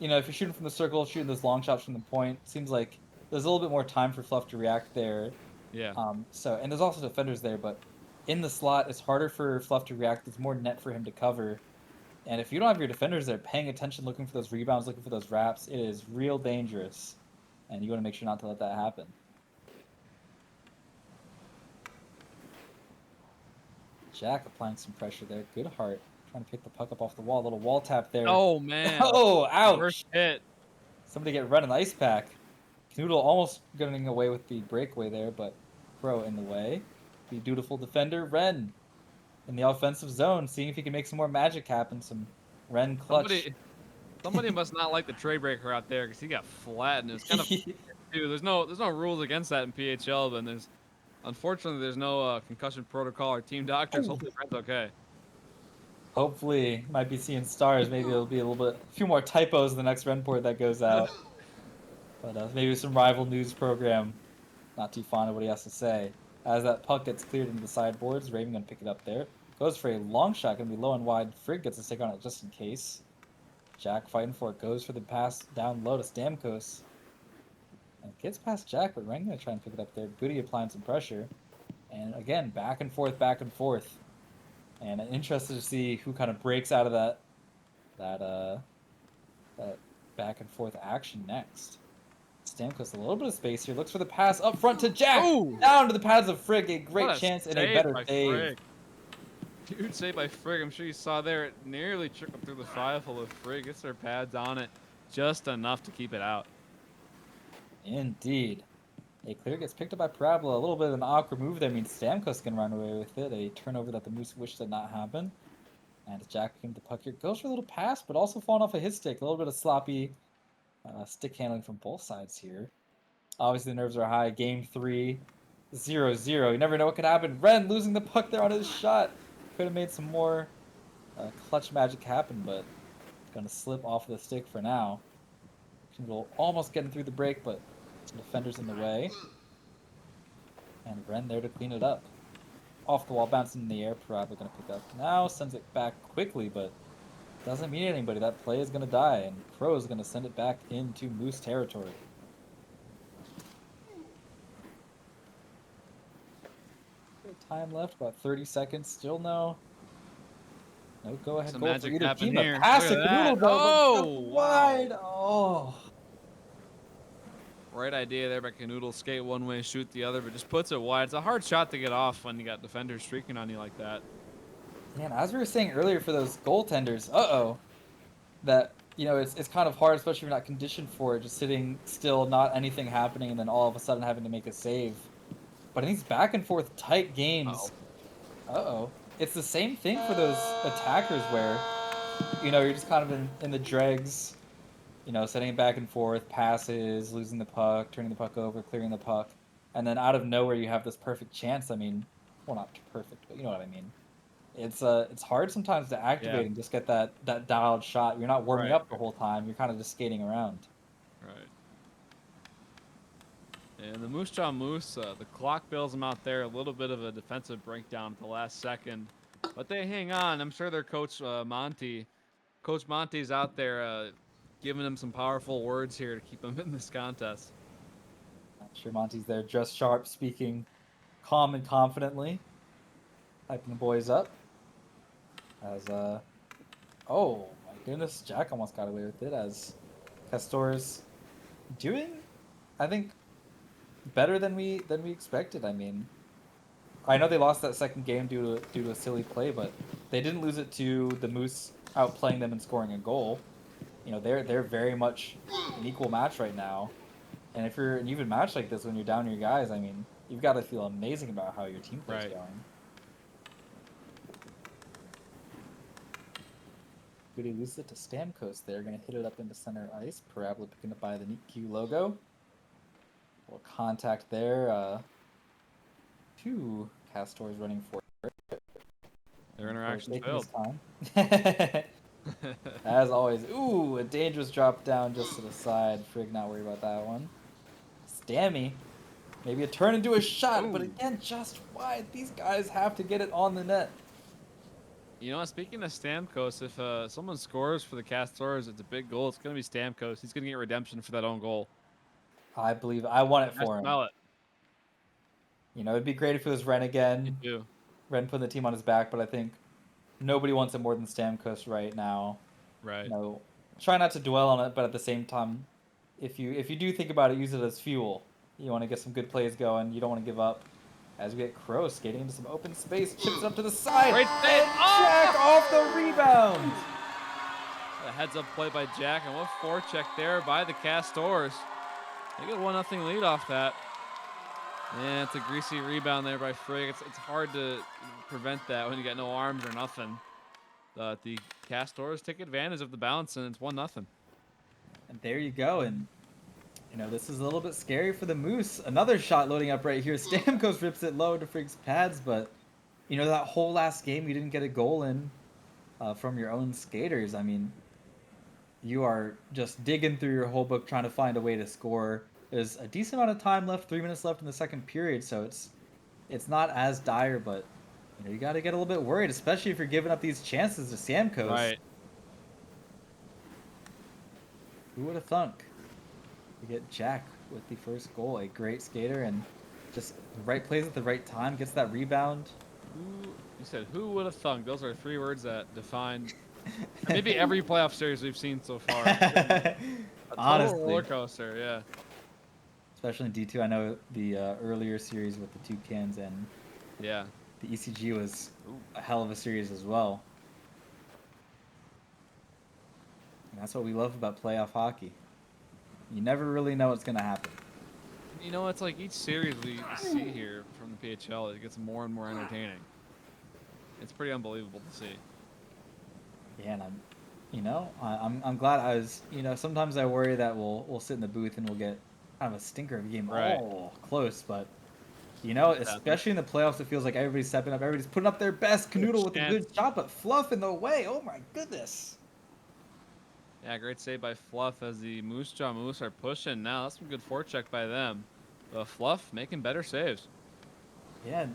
If you're shooting from the circle, shooting those long shots from the point, seems like there's a little bit more time for Fluff to react there. Yeah. And there's also defenders there, but in the slot, it's harder for Fluff to react. There's more net for him to cover. And if you don't have your defenders there paying attention, looking for those rebounds, looking for those wraps, it is real dangerous. And you want to make sure not to let that happen. Jack applying some pressure there. Good heart. Trying to pick the puck up off the wall. A little wall tap there. Oh man. Oh, First ouch. hit. Somebody get Ren an ice pack. Canoodle almost getting away with the breakaway there, but Crow in the way. The dutiful defender, Ren, in the offensive zone, seeing if he can make some more magic happen. Some Ren clutch. Somebody must not like the trade breaker out there because he got flattened. It was kind of too. There's no rules against that in PHL, but unfortunately there's no concussion protocol or team doctors. Hopefully Ren's okay. Hopefully, might be seeing stars. Maybe it'll be a few more typos in the next Ren port that goes out. But maybe some rival news program. Not too fond of what he has to say. As that puck gets cleared into the sideboards, Raven gonna pick it up there. Goes for a long shot, gonna be low and wide. Frigg gets a stick on it just in case. Jack fighting for it, goes for the pass down low to Stamkos. And gets past Jack, but Ren gonna try and pick it up there. Goody applying some pressure. And again, back and forth, back and forth. And I'm interested to see who kind of breaks out of that back and forth action next. Stamkos a little bit of space here, looks for the pass up front to Jack! Ooh! Down to the pads of Frigg, a great What chance and a save better by save. Frigg. Dude, saved by Frigg. I'm sure you saw there, it nearly trickled through the five-hole of Frigg. Gets their pads on it just enough to keep it out. Indeed. A clear gets picked up by Parabola. A little bit of an awkward move there. Means Stamkos can run away with it. A turnover that the Moose wish did not happen. And as Jack came to the puck here, goes for a little pass, but also falling off of his stick. A little bit of sloppy stick handling from both sides here. Obviously, the nerves are high. Game 3, 0-0. You never know what could happen. Ren losing the puck there on his shot. Could have made some more clutch magic happen, but going to slip off of the stick for now. Kindle almost getting through the break, but some defenders in the way. And Ren there to clean it up. Off the wall, bouncing in the air. Probably going to pick up now. Sends it back quickly, but doesn't mean anybody. That play is going to die, and Crow is going to send it back into Moose territory. Time left, about 30 seconds. Still no go ahead Some goal for magic either happened team. here. A pass to Look at that. Canoodle though, Oh, but wow. wide. Oh. Right idea there by Canoodle. Skate one way, shoot the other, but just puts it wide. It's a hard shot to get off when you got defenders streaking on you like that. Man, as we were saying earlier for those goaltenders, that it's kind of hard, especially if you're not conditioned for it, just sitting still, not anything happening, and then all of a sudden having to make a save. But in these back and forth tight games, it's the same thing for those attackers where, you're just kind of in the dregs, setting it back and forth, passes, losing the puck, turning the puck over, clearing the puck, and then out of nowhere you have this perfect chance. I mean, well, not perfect, but you know what I mean. It's hard sometimes to activate and just get that dialed shot. You're not warming up the whole time. You're kind of just skating around. Right. And the Moose Jaw Moose, the clock bails them out there. A little bit of a defensive breakdown at the last second. But they hang on. I'm sure their coach, Coach Monty's out there giving them some powerful words here to keep them in this contest. I'm sure Monty's there, dressed sharp, speaking calm and confidently, hyping the boys up. As oh my goodness, Jack almost got away with it. As Castor's doing, I think, better than we expected. I mean, I know they lost that second game due to a silly play, but they didn't lose it to the Moose outplaying them and scoring a goal. You know, they're very much an equal match right now. And if you're an even match like this when you're down your guys, I mean, you've got to feel amazing about how your team play's going. Goody loses it to Stamkos there. Going to hit it up into center ice. Parabola picking up by the Neat Q logo. A little contact there. Two Castors running for it. Their interaction failed. As always. Ooh, a dangerous drop down just to the side. Frig not worried about that one. Stammy. Maybe a turn into a shot, but again, just wide. These guys have to get it on the net. You know, speaking of Stamkos, if someone scores for the Castors, it's a big goal. It's going to be Stamkos. He's going to get redemption for that own goal. I believe I want it for him. Smell it. You know, it'd be great if it was Ren again. Me too. Ren putting the team on his back, but I think nobody wants it more than Stamkos right now. Right. You know, try not to dwell on it, but at the same time, if you do think about it, use it as fuel. You want to get some good plays going. You don't want to give up. As we get Crow skating into some open space, chips it up to the side. Great save. Jack off the rebound. A heads-up play by Jack, and what forecheck there by the Castors. They get 1-0 lead off that. Yeah, it's a greasy rebound there by Frigg. It's hard to prevent that when you got no arms or nothing. The Castors take advantage of the bounce, and it's 1-0. And there you go. And you know, this is a little bit scary for the Moose. Another shot loading up right here. Stamkos rips it low to Frigg's pads, but you know, that whole last game you didn't get a goal in from your own skaters. I mean, you are just digging through your whole book trying to find a way to score. There's a decent amount of time left, 3 minutes left in the second period, so it's not as dire, but you know, you got to get a little bit worried, especially if you're giving up these chances to Stamkos. Right. Who would have thunk? We get Jack with the first goal, a great skater, and just the right plays at the right time, gets that rebound. You said, who would have thunk? Those are 3 words that define maybe every playoff series we've seen so far. Honestly. Roller coaster, yeah. Especially in D2, I know the earlier series with the Toucans and yeah, the ECG was a hell of a series as well. And that's what we love about playoff hockey. You never really know what's going to happen. You know, it's like each series we see here from the PHL, it gets more and more entertaining. It's pretty unbelievable to see. Yeah, and I'm glad I was. You know, sometimes I worry that we'll sit in the booth and we'll get kind of a stinker of a game. Right. Oh, close, but you know, especially in the playoffs, it feels like everybody's stepping up, everybody's putting up their best. Canoodle with a good shot, but Fluff in the way. Oh my goodness. Yeah, great save by Fluff as the Moose Jaw Moose are pushing now. That's some good forecheck by them. Fluff making better saves. Yeah,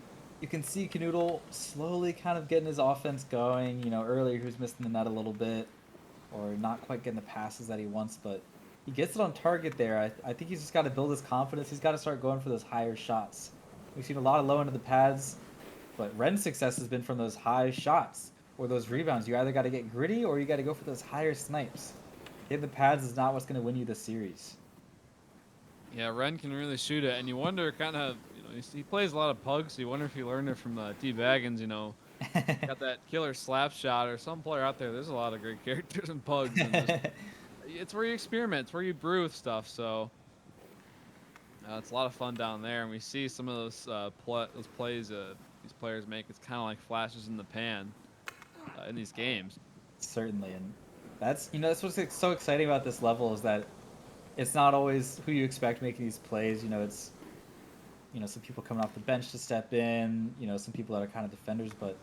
you can see Canoodle slowly kind of getting his offense going. You know, earlier he was missing the net a little bit or not quite getting the passes that he wants, but he gets it on target there. I think he's just got to build his confidence. He's got to start going for those higher shots. We've seen a lot of low into the pads, but Ren's success has been from those high shots or those rebounds. You either got to get gritty or you got to go for those higher snipes. Hitting the pads is not what's going to win you this series. Yeah, Ren can really shoot it, and you wonder kind of, you know, he plays a lot of pugs, so you wonder if he learned it from D Baggins, you know. Got that killer slap shot, or some player out there. There's a lot of great characters in pugs. And just, it's where you experiment, it's where you brew with stuff, so it's a lot of fun down there, and we see some of those plays these players make. It's kind of like flashes in the pan in these games. Certainly, and that's what's so exciting about this level is that it's not always who you expect making these plays. You know, it's some people coming off the bench to step in. You know, some people that are kind of defenders, but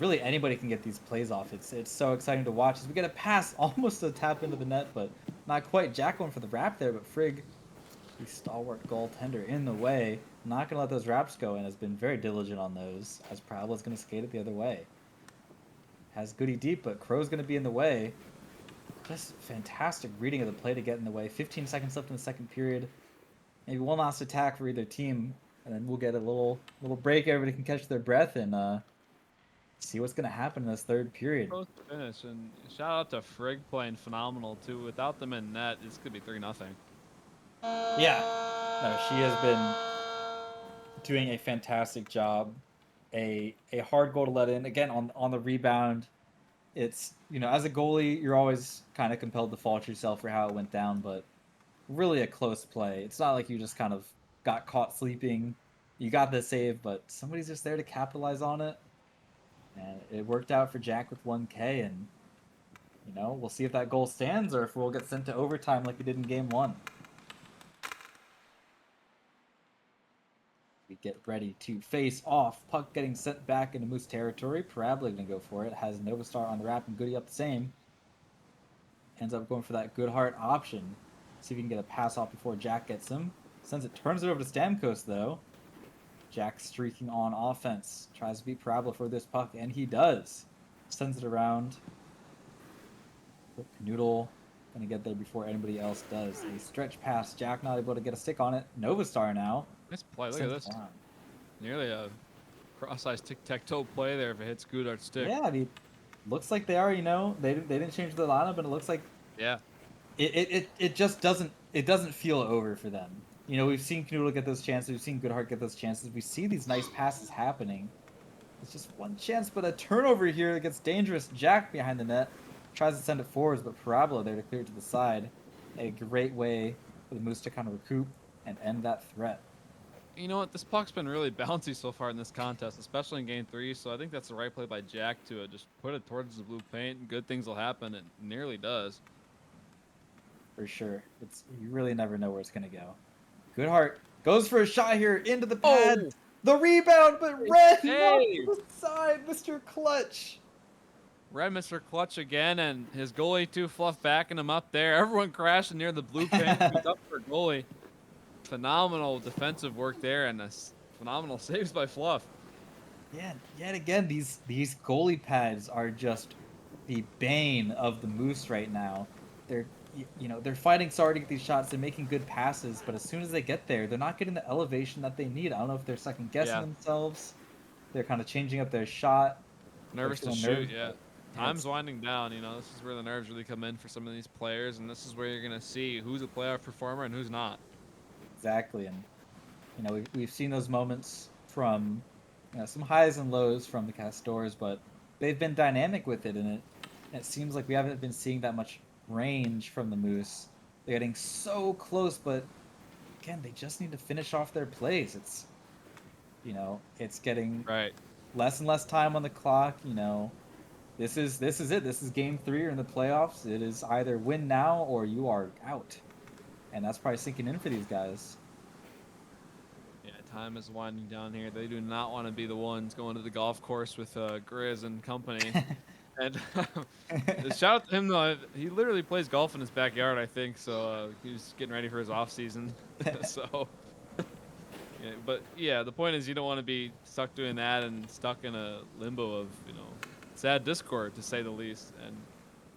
really anybody can get these plays off. It's so exciting to watch. As we get a pass, almost a tap into the net, but not quite. Jack going for the wrap there, but Frigg The stalwart goaltender in the way. Not going to let those wraps go and has been very diligent on those, as Parabola's going to skate it the other way. Has Goody deep, but Crow's going to be in the way. Just fantastic reading of the play to get in the way. 15 seconds left in the second period. Maybe one last attack for either team, and then we'll get a little break. Everybody can catch their breath and see what's going to happen in this third period. Close finish, and shout out to Frigg playing phenomenal too. Without them in net, this could be 3-0. Yeah, no, she has been doing a fantastic job. A hard goal to let in again on the rebound. It's, you know, as a goalie, you're always kind of compelled to fault yourself for how it went down, but really a close play. It's not like you just kind of got caught sleeping. You got the save, but somebody's just there to capitalize on it. And it worked out for Jack with 1K, and, you know, we'll see if that goal stands or if we'll get sent to overtime like we did in game 1. We get ready to face off. Puck getting sent back into Moose territory. Parabola going to go for it. Has Novastar on the wrap and Goody up the same. Ends up going for that Goodhart option. See if we can get a pass off before Jack gets him. Sends it, turns it over to Stamkos though. Jack streaking on offense. Tries to beat Parabola for this puck, and he does. Sends it around. Noodle going to get there before anybody else does. A stretch pass. Jack not able to get a stick on it. Novastar now. Nice play. Look at this. Nearly a cross-eyes tic-tac-toe play there if it hits Goodhart's stick. Yeah, I mean, looks like they are, you know, they didn't change the lineup, and it looks like it just doesn't feel over for them. You know, we've seen Knoodle get those chances, we've seen Goodhart get those chances, we see these nice passes happening. It's just one chance, but a turnover here that gets dangerous. Jack behind the net tries to send it forwards, but Parabola there to clear it to the side. A great way for the Moose to kind of recoup and end that threat. You know what? This puck's been really bouncy so far in this contest, especially in Game 3, so I think that's the right play by Jack to just put it towards the blue paint, and good things will happen. It nearly does. For sure. You really never know where it's going to go. Goodhart goes for a shot here into the pad. Oh! The rebound, but Red Hey! knocked to the side. Mr. Clutch. Red Mr. Clutch again, and his goalie too, Fluff backing him up there. Everyone crashing near the blue paint. He's up for goalie. Phenomenal defensive work there, and phenomenal saves by Fluff. Yeah, yet again, these goalie pads are just the bane of the Moose right now. They're fighting so hard to get these shots. They're making good passes, but as soon as they get there, they're not getting the elevation that they need. I don't know if they're second guessing themselves. They're kind of changing up their shot. Nervous to shoot, yeah. Time's winding down, you know. This is where the nerves really come in for some of these players, and this is where you're going to see who's a playoff performer and who's not. Exactly, and you know we've seen those moments from some highs and lows from the Castors, but they've been dynamic with it, and it seems like we haven't been seeing that much range from the Moose. They're getting so close, but again, they just need to finish off their plays. It's getting less and less time on the clock. You know, this is it. This is Game 3 or in the playoffs. It is either win now or you are out. And that's probably sinking in for these guys. Yeah, time is winding down here. They do not want to be the ones going to the golf course with Grizz and company. And shout out to him, though. He literally plays golf in his backyard, I think. So he's getting ready for his off season. So, yeah, but yeah, the point is you don't want to be stuck doing that and stuck in a limbo of, you know, sad discord, to say the least. And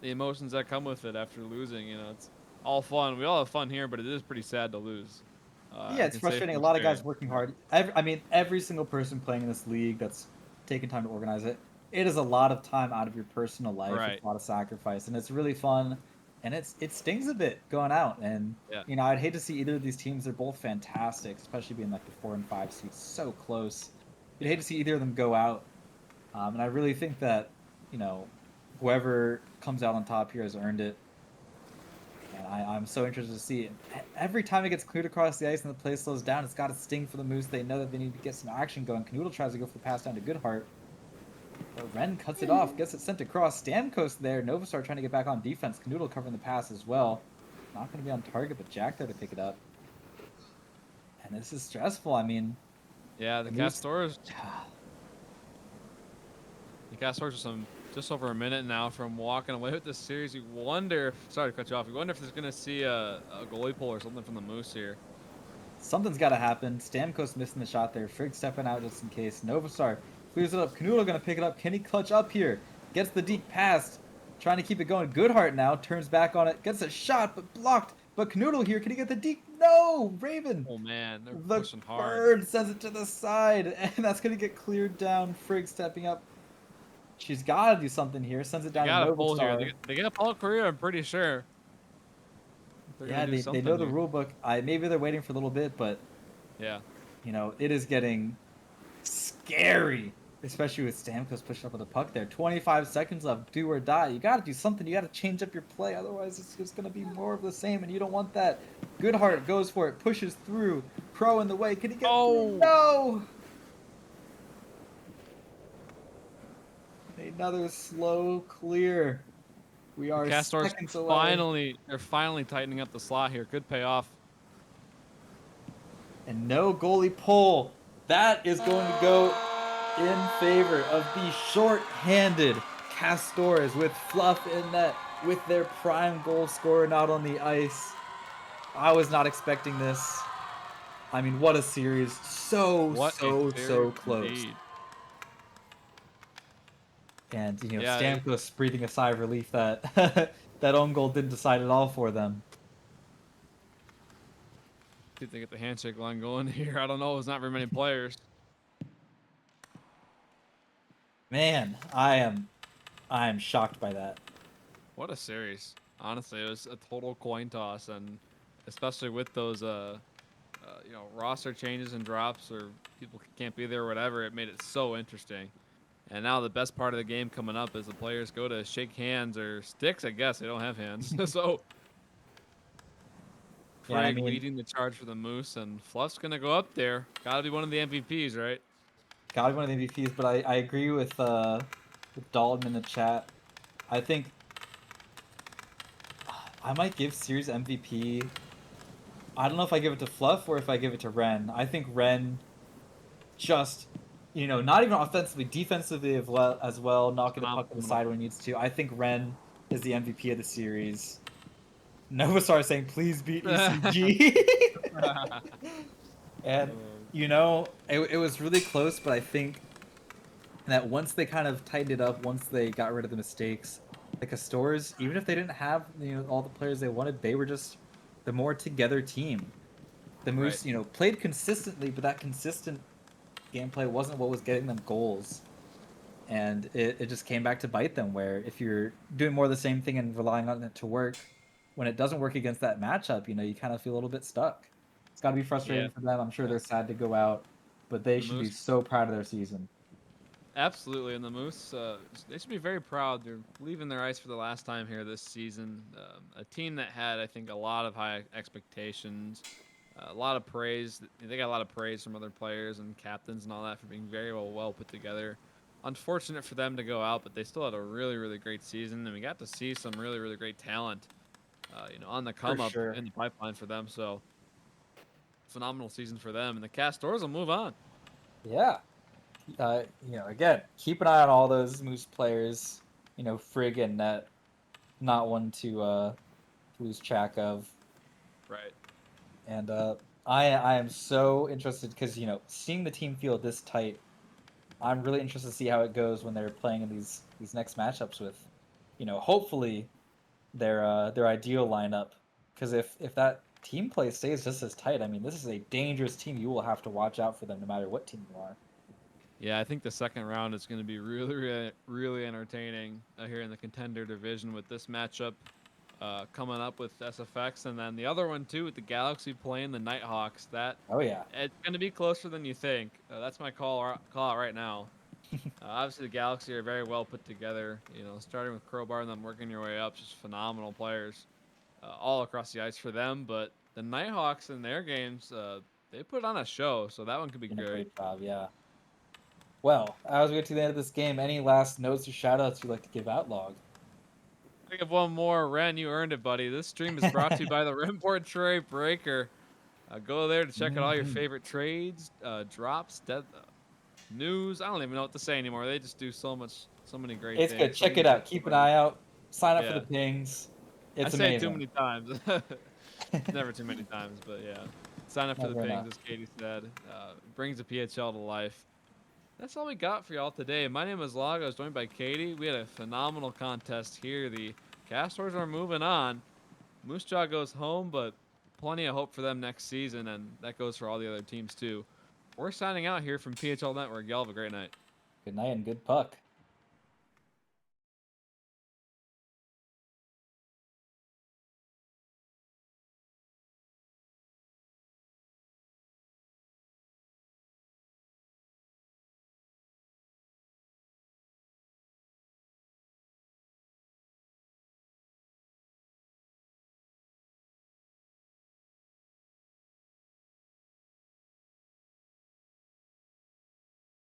the emotions that come with it after losing, you know, it's all fun. We all have fun here, but it is pretty sad to lose. Yeah, it's frustrating. A lot of guys working hard. Every single person playing in this league that's taking time to organize it, it is a lot of time out of your personal life. It's a lot of sacrifice, and it's really fun. And it stings a bit going out. And you know, I'd hate to see either of these teams. They're both fantastic, especially being like the 4 and 5 seeds, so close. You'd hate to see either of them go out. And I really think that, you know, whoever comes out on top here has earned it. And I'm so interested to see it. Every time it gets cleared across the ice and the play slows down, it's got to sting for the Moose. They know that they need to get some action going. Knoodle tries to go for the pass down to Goodhart. But Ren cuts it off, gets it sent across. Stamkos there. Novastar trying to get back on defense. Knoodle covering the pass as well. Not going to be on target, but Jack there to pick it up. And this is stressful. I mean... Yeah, the Castors... The Castors are some... just over a minute now from walking away with this series. You wonder if, sorry to cut you off, you wonder if there's going to see a goalie pull or something from the Moose here. Something's got to happen. Stamkos missing the shot there. Frigg stepping out just in case. Novastar clears it up. Canoodle gonna pick it up. Can he clutch up here? Gets the deep pass. Trying to keep it going. Goodhart now turns back on it. Gets a shot, but blocked. But Canoodle here. Can he get the deep? No! Raven! Oh man, they're The pushing hard. bird sends it to the side. And that's gonna get cleared down. Frigg stepping up. She's got to do something here. Sends it They down got to a pull here. Novastar. They got a pull career, I'm pretty sure. They're Yeah, gonna do they something know the here. rule book. Maybe they're waiting for a little bit, but Yeah. you know, it is getting scary, especially with Stamkos pushing up with the puck there. 25 seconds left, do or die. You got to do something. You got to change up your play, otherwise it's just going to be more of the same, and you don't want that. Goodhart goes for it, pushes through. Crow in the way. Can he get through? No! Another slow clear. We are Castors seconds away. they're finally tightening up the slot here. Good payoff. And no goalie pull. That is going to go in favor of the short-handed Castors with Fluff in net, with their prime goal scorer not on the ice. I was not expecting this. I mean, what a series. So Series close. indeed. And, you know, Yeah, Stamkos breathing a sigh of relief that that own goal didn't decide it all for them. See if they get the handshake line going here. I don't know. There's not very many players. Man, I am shocked by that. What a series. Honestly, it was a total coin toss, and especially with those you know, roster changes and drops, or people can't be there or whatever, it made it so interesting. And now the best part of the game coming up is the players go to shake hands or sticks. I guess they don't have hands. So Yeah, I Craig mean, leading the charge for the Moose, and Fluff's gonna go up there. Gotta be one of the MVPs, right? gotta be one of the MVPs, but I agree with Dalton in the chat. I think I might give series MVP. I don't know if I give it to Fluff or if I give it to Ren. I think Ren just, you know, not even offensively, defensively as well, knocking the puck to the side when he needs to. I think Ren is the MVP of the series. Novastar saying, please beat ECG. And, you know, it was really close, but I think that once they kind of tightened it up, once they got rid of the mistakes, the Castors, even if they didn't have, you know, all the players they wanted, they were just the more together team. The Moose, Right. you know, played consistently, but that consistent gameplay wasn't what was getting them goals. And it just came back to bite them, where if you're doing more of the same thing and relying on it to work, when it doesn't work against that matchup, you know, you kind of feel a little bit stuck. It's got to be frustrating Yeah. for them. I'm sure they're sad to go out, but they The should be Moose, so proud of their season. absolutely, and the Moose, they should be very proud. They're leaving their ice for the last time here this season. A team that had, I think, a lot of high expectations, a lot of praise. They got a lot of praise from other players and captains and all that for being very well put together. Unfortunate for them to go out, but they still had a really great season, and we got to see some really great talent, you know, on the come up sure. in the pipeline for them. So phenomenal season for them, and the Castors will move on. Yeah. You know, again, keep an eye on all those Moose players. You know, Frigg and Net, not one to lose track of. Right. And I am so interested because, you know, seeing the team feel this tight, I'm really interested to see how it goes when they're playing in these next matchups with, you know, hopefully their ideal lineup. Because if that team play stays just as tight, I mean, this is a dangerous team. You will have to watch out for them no matter what team you are. Yeah, I think the second round is going to be really entertaining here in the contender division with this matchup coming up with SFX, and then the other one too with the Galaxy playing the Nighthawks. That Oh yeah. it's going to be closer than you think. That's my call out right now. Obviously, the Galaxy are very well put together. You know, starting with Crowbar and then working your way up, just phenomenal players all across the ice for them. But the Nighthawks in their games, they put on a show, so that one could be Doing a great. great job, yeah. Well, as we get to the end of this game, any last notes or shoutouts you'd like to give out, Log? I have one more. Ren, you earned it, buddy. This stream is brought to you by the Remport Trade Breaker. Go there to check out all your favorite trades, drops, news. I don't even know what to say anymore. They just do so many great It's things. good. So Check many it great out. Keep an stories. eye out. Sign up for Yeah, the pings. I It's say it too amazing. many times. Never too many times, but yeah. Sign up for the Never pings, enough. as Katie said. Brings the PHL to life. That's all we got for y'all today. My name is Log. I was joined by Katie. We had a phenomenal contest here. The Castors are moving on. Moose Jaw goes home, but plenty of hope for them next season, and that goes for all the other teams too. We're signing out here from PHL Network. Y'all have a great night. Good night and good puck.